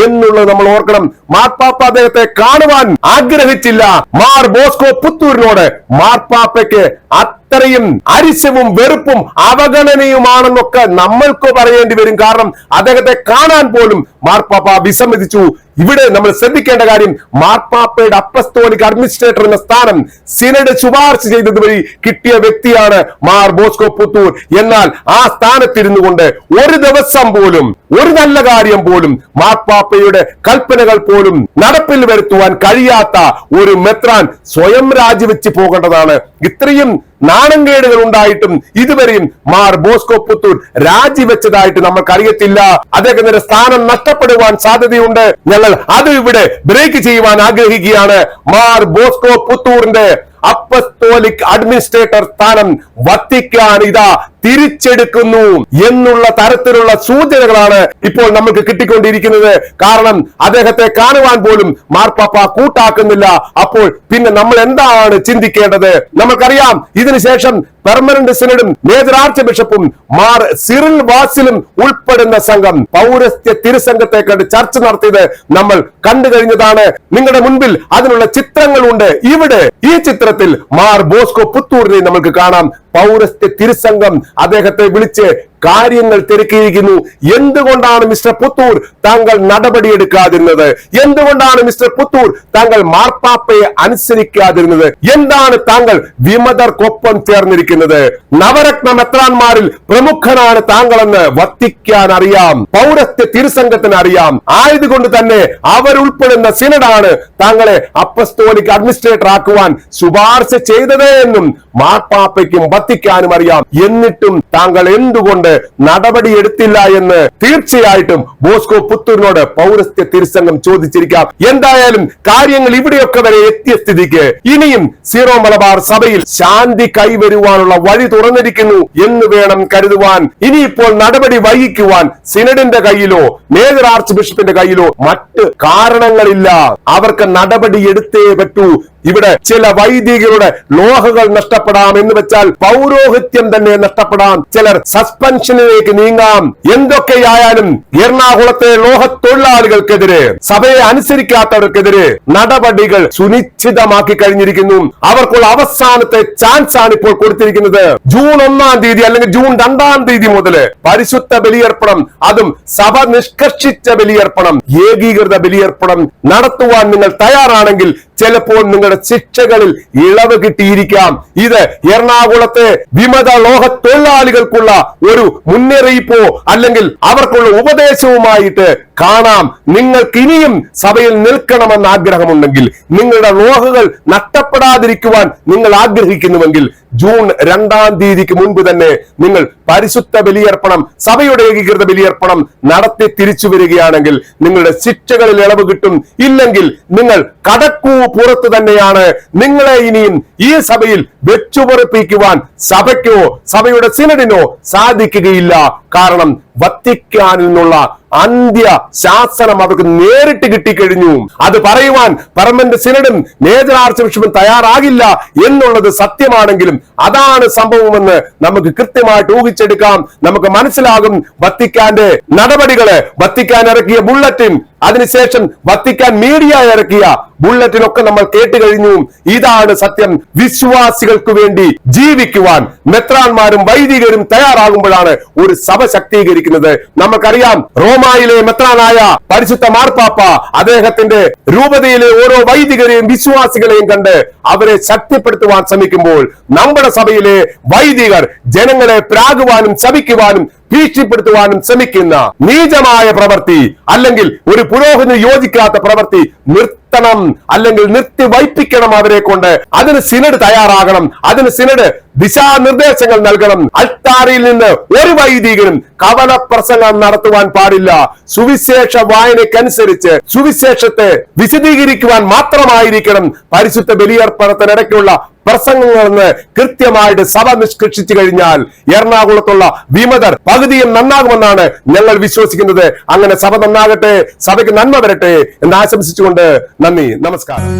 എന്നുള്ളത് നമ്മൾ ഓർക്കണം. മാർപ്പാപ്പ അദ്ദേഹത്തെ കാണുവാൻ ആഗ്രഹിച്ചില്ല. മാർ ബോസ്കോ പുത്തൂരിനോട് മാർപ്പാപ്പയ്ക്ക് അത്രയും അരിശവും വെറുപ്പും അവഗണനയുമാണെന്നൊക്കെ നമ്മൾക്ക് പറയേണ്ടി വരും. കാരണം അദ്ദേഹത്തെ കാണാൻ പോലും മാർപ്പാപ്പ വിസമ്മതിച്ചു. ഇവിടെ നമ്മൾ ശ്രദ്ധിക്കേണ്ട കാര്യം, മാർപ്പാപ്പയുടെ അപ്പസ്തോലിക് അഡ്മിനിസ്ട്രേറ്റർ എന്ന സ്ഥാനം സിനഡ് ശുപാർശ ചെയ്തത് വഴി കിട്ടിയ വ്യക്തിയാണ് മാർ ബോസ്കോ പുത്തൂർ. എന്നാൽ ആ സ്ഥാനത്തിരുന്നു കൊണ്ട് ഒരു ദിവസം പോലും, ഒരു നല്ല കാര്യം പോലും, മാർപ്പാപ്പയുടെ കൽപ്പനകൾ പോലും നടപ്പിൽ വരുത്തുവാൻ കഴിയാത്ത ഒരു മെത്രാൻ സ്വയം രാജിവെച്ച് പോകേണ്ടതാണ്. ഇത്രയും നാണംകേടുകൾ ഉണ്ടായിട്ടും ഇതുവരെയും മാർ ബോസ്കോ പുത്തൂർ രാജിവെച്ചതായിട്ട് നമ്മൾക്കറിയത്തില്ല. അദ്ദേഹത്തിന്റെ സ്ഥാനം നഷ്ടപ്പെടുവാൻ സാധ്യതയുണ്ട്. ഞങ്ങൾ അത് ഇവിടെ ബ്രേക്ക് ചെയ്യുവാൻ ആഗ്രഹിക്കുകയാണ്. മാർ ബോസ്കോ പുത്തൂറിന്റെ അപ്പസ്തോലിക് അഡ്മിനിസ്ട്രേറ്റർ സ്ഥാനം വത്തിക്കാൻ ഇതാ തിരിച്ചെടുക്കുന്നു എന്നുള്ള തരത്തിലുള്ള സൂചനകളാണ് ഇപ്പോൾ നമുക്ക് കിട്ടിക്കൊണ്ടിരിക്കുന്നത്. കാരണം അദ്ദേഹത്തെ കാണുവാൻ പോലും മാർപ്പാപ്പ കൂട്ടാക്കുന്നില്ല. അപ്പോൾ പിന്നെ നമ്മൾ എന്താണ് ചിന്തിക്കേണ്ടത്? നമുക്കറിയാം, ഇതിനുശേഷം പെർമനന്റ് സിനഡും മേജർ ആർച്ച് ബിഷപ്പും മാർ സിറിൽ വാസിലും ഉൾപ്പെടുന്ന സംഘം പൗരസ്ത്യ തിരുസംഘത്തെ കണ്ട് ചർച്ച നടത്തിയത് നമ്മൾ കണ്ടു കഴിഞ്ഞതാണ്. നിങ്ങളുടെ മുൻപിൽ അതിനുള്ള ചിത്രങ്ങളുണ്ട്. ഇവിടെ ഈ ചിത്രത്തിൽ മാർ ബോസ്കോ പുത്തൂരിനെ നമുക്ക് കാണാം. പൗരസ്ത്യ തിരുസംഘം അദ്ദേഹത്തെ വിളിച്ച് കാര്യങ്ങൾ തിരക്കിയിരിക്കുന്നു. എന്തുകൊണ്ടാണ് മിസ്റ്റർ പുത്തൂർ താങ്കൾ നടപടിയെടുക്കാതിരുന്നത്? എന്തുകൊണ്ടാണ് മിസ്റ്റർ പുത്തൂർ താങ്കൾ മാർപ്പാപ്പയെ അനുസരിക്കാതിരുന്നത്? എന്താണ് താങ്കൾ വിമതർക്കൊപ്പം ചേർന്നിരിക്കുന്നത്? നവരത്ന മെത്രാന്മാരിൽ പ്രമുഖനാണ് താങ്കളെന്ന് വത്തിക്കാൻ അറിയാം, പൗരസ്ത്യ തിരുസംഘത്തിന് അറിയാം. ആയതുകൊണ്ട് തന്നെ അവരുൾപ്പെടുന്ന സിനഡാണ് താങ്കളെ അപ്പസ്തോലിക് അഡ്മിനിസ്ട്രേറ്റർ ആക്കുവാൻ ശുപാർശ ചെയ്തത് എന്നും മാർപ്പാപ്പയ്ക്കും വത്തിക്കാനും അറിയാം. എന്നിട്ടും താങ്കൾ എന്തുകൊണ്ട് നടപടിയെടുത്തില്ല എന്ന് തീർച്ചയായിട്ടും ബോസ്കോ പുത്തൂരിനോട് പൗരസ്ത്യ തിരുസംഘം ചോദിച്ചിരിക്കാം. എന്തായാലും കാര്യങ്ങൾ ഇവിടെയൊക്കെ വരെ എത്തിയ സ്ഥിതിക്ക് ഇനിയും സീറോ മലബാർ സഭയിൽ ശാന്തി കൈവരുവാനുള്ള വഴി തുറന്നിരിക്കുന്നു എന്ന് വേണം കരുതുവാൻ. ഇനിയിപ്പോൾ നടപടി വൈകിക്കുവാൻ സിനഡിന്റെ കയ്യിലോ മേജർ ആർച്ച് ബിഷപ്പിന്റെ കയ്യിലോ മറ്റ് കാരണങ്ങളില്ല. അവർക്ക് നടപടി എടുത്തേ പറ്റൂ. ഇവിടെ ചില വൈദികരുടെ ലോഹകൾ നഷ്ടപ്പെടാം എന്ന് വെച്ചാൽ പൗരോഹിത്യം തന്നെ നഷ്ടപ്പെടാം. ചിലർ സസ്പെൻഷനിലേക്ക് നീങ്ങാം. എന്തൊക്കെയായാലും എറണാകുളത്തെ ലോഹ തൊഴിലാളികൾക്കെതിരെ, സഭയെ അനുസരിക്കാത്തവർക്കെതിരെ നടപടികൾ സുനിശ്ചിതമാക്കി കഴിഞ്ഞിരിക്കുന്നു. അവർക്കുള്ള അവസാനത്തെ ചാൻസ് ആണ് ഇപ്പോൾ കൊടുത്തിരിക്കുന്നത്. ജൂൺ 1-ാം തീയതി അല്ലെങ്കിൽ ജൂൺ 2-ാം തീയതി മുതൽ പരിശുദ്ധ ബലിയർപ്പണം, അതും സഭ നിഷ്കർഷിച്ച ബലിയർപ്പണം, ഏകീകൃത ബലിയർപ്പണം നടത്തുവാൻ നിങ്ങൾ തയ്യാറാണെങ്കിൽ ചിലപ്പോൾ നിങ്ങളുടെ ശിക്ഷകളിൽ ഇളവ് കിട്ടിയിരിക്കാം. ഇത് എറണാകുളത്തെ വിമത ലോഹ തൊഴിലാളികൾക്കുള്ള ഒരു മുന്നറിയിപ്പോ അല്ലെങ്കിൽ അവർക്കുള്ള ഉപദേശവുമായിട്ട് കാണാം. നിങ്ങൾക്ക് ഇനിയും സഭയിൽ നിൽക്കണമെന്ന് ആഗ്രഹമുണ്ടെങ്കിൽ, നിങ്ങളുടെ ലോഹകൾ നഷ്ടപ്പെടാതിരിക്കുവാൻ നിങ്ങൾ ആഗ്രഹിക്കുന്നുവെങ്കിൽ ജൂൺ 2-ാം തീയതിക്ക് മുൻപ് തന്നെ നിങ്ങൾ പരിശുദ്ധ ബലിയർപ്പണം, സഭയുടെ ഏകീകൃത ബലിയർപ്പണം നടത്തി തിരിച്ചു വരികയാണെങ്കിൽ നിങ്ങളുടെ ശിക്ഷകളിൽ ഇളവ് കിട്ടും. ഇല്ലെങ്കിൽ നിങ്ങൾ കടക്കൂ പുറത്തു തന്നെയാണ്. നിങ്ങളെ ഇനിയും ഈ സഭയിൽ വെച്ചുപൊറപ്പിക്കുവാൻ സഭയ്ക്കോ സഭയുടെ സിനഡിനോ സാധിക്കുകയില്ല. കാരണം വത്തിക്കാനിൽ നിന്നുള്ള അന്ത്യ ശാസനം അവർക്ക് നേരിട്ട് കിട്ടിക്കഴിഞ്ഞു. അത് പറയുവാൻ പെർമനന്റ് സിനഡും മേജർ ആർച്ച് ബിഷപ്പും തയ്യാറാകില്ല എന്നുള്ളത് സത്യമാണെങ്കിലും അതാണ് സംഭവമെന്ന് നമുക്ക് കൃത്യമായിട്ട് ഊഹിച്ചെടുക്കാം. നമുക്ക് മനസ്സിലാകും വത്തിക്കാന്റെ നടപടികള്, വത്തിക്കാൻ ഇറക്കിയ ബുള്ളറ്റിൻ, അതിനുശേഷം വത്തിക്കാൻ മീഡിയ ഇറക്കിയ ബുള്ളറ്റിനൊക്കെ നമ്മൾ കേട്ട് കഴിഞ്ഞു. ഇതാണ് സത്യം. വിശ്വാസികൾക്ക് വേണ്ടി ജീവിക്കുവാൻ മെത്രാന്മാരും വൈദികരും തയ്യാറാകുമ്പോഴാണ് ഒരു സഭ ശക്തീകരിക്കുന്നത്. നമുക്കറിയാം, റോമായിലെ മെത്രാനായ പരിശുദ്ധ മാർപ്പാപ്പ അദ്ദേഹത്തിന്റെ രൂപതയിലെ ഓരോ വൈദികരെയും വിശ്വാസികളെയും കണ്ട് അവരെ ശക്തിപ്പെടുത്തുവാൻ ശ്രമിക്കുമ്പോൾ നമ്മുടെ സഭയിലെ വൈദികർ ജനങ്ങളെ പ്രാകുവാനും ശപിക്കുവാനും ഭീഷണിപ്പെടുത്തുവാനും ശ്രമിക്കുന്ന നീചമായ പ്രവൃത്തി അല്ലെങ്കിൽ ഒരു പുരോഹിതന് യോജിക്കാത്ത പ്രവൃത്തി നിർത്തണം, അല്ലെങ്കിൽ നിർത്തിവയ്പ്പിക്കണം അവരെ കൊണ്ട്. അതിന് സിനഡ് തയ്യാറാകണം. അതിന് സിനഡ് ദിശാനിർദ്ദേശങ്ങൾ നൽകണം. അൾത്താരയിൽ നിന്ന് ഒരു വൈദികനും കവല പ്രസംഗം നടത്തുവാൻ പാടില്ല. സുവിശേഷ വായനയ്ക്കനുസരിച്ച് സുവിശേഷത്തെ വിശദീകരിക്കുവാൻ മാത്രമായിരിക്കണം പരിശുദ്ധ ബലിയർപ്പണത്തിനിടയ്ക്കുള്ള പ്രസംഗങ്ങളെന്ന് കൃത്യമായിട്ട് സഭ നിഷ്കർഷിച്ചു കഴിഞ്ഞാൽ എറണാകുളത്തുള്ള വിമതർ പകുതിയും നന്നാകുമെന്നാണ് ഞങ്ങൾ വിശ്വസിക്കുന്നത്. അങ്ങനെ സഭ നന്നാകട്ടെ, സഭയ്ക്ക് നന്മ വരട്ടെ എന്ന് ആശംസിച്ചുകൊണ്ട് നന്ദി, നമസ്കാരം.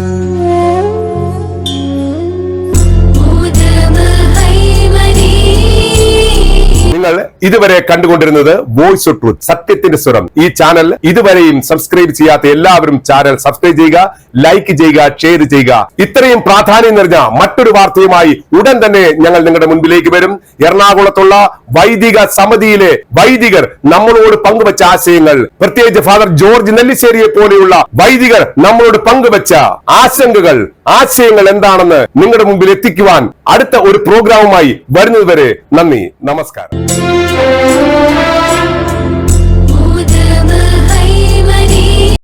നിങ്ങൾ ഇതുവരെ കണ്ടുകൊണ്ടിരുന്നത് വോയിസ് ഓഫ് ട്രൂത്ത്, സത്യത്തിന്റെ സ്വരം. ഈ ചാനൽ ഇതുവരെയും സബ്സ്ക്രൈബ് ചെയ്യാത്ത എല്ലാവരും ചാനൽ സബ്സ്ക്രൈബ് ചെയ്യുക, ലൈക്ക് ചെയ്യുക, ഷെയർ ചെയ്യുക. ഇത്രയും പ്രാധാന്യം നിറഞ്ഞ മറ്റൊരു വാർത്തയുമായി ഉടൻ തന്നെ ഞങ്ങൾ നിങ്ങളുടെ മുൻപിലേക്ക് വരും. എറണാകുളത്തുള്ള വൈദിക സമിതിയിലെ വൈദികർ നമ്മളോട് പങ്കുവച്ച ആശയങ്ങൾ, പ്രത്യേകിച്ച് ഫാദർ ജോർജ് നെല്ലിശ്ശേരിയെ പോലെയുള്ള വൈദികർ നമ്മളോട് പങ്കുവച്ച ആശങ്കകൾ, ആശയങ്ങൾ എന്താണെന്ന് നിങ്ങളുടെ മുമ്പിൽ എത്തിക്കുവാൻ അടുത്ത ഒരു പ്രോഗ്രാമുമായി വരുന്നതുവരെ നന്ദി, നമസ്കാരം.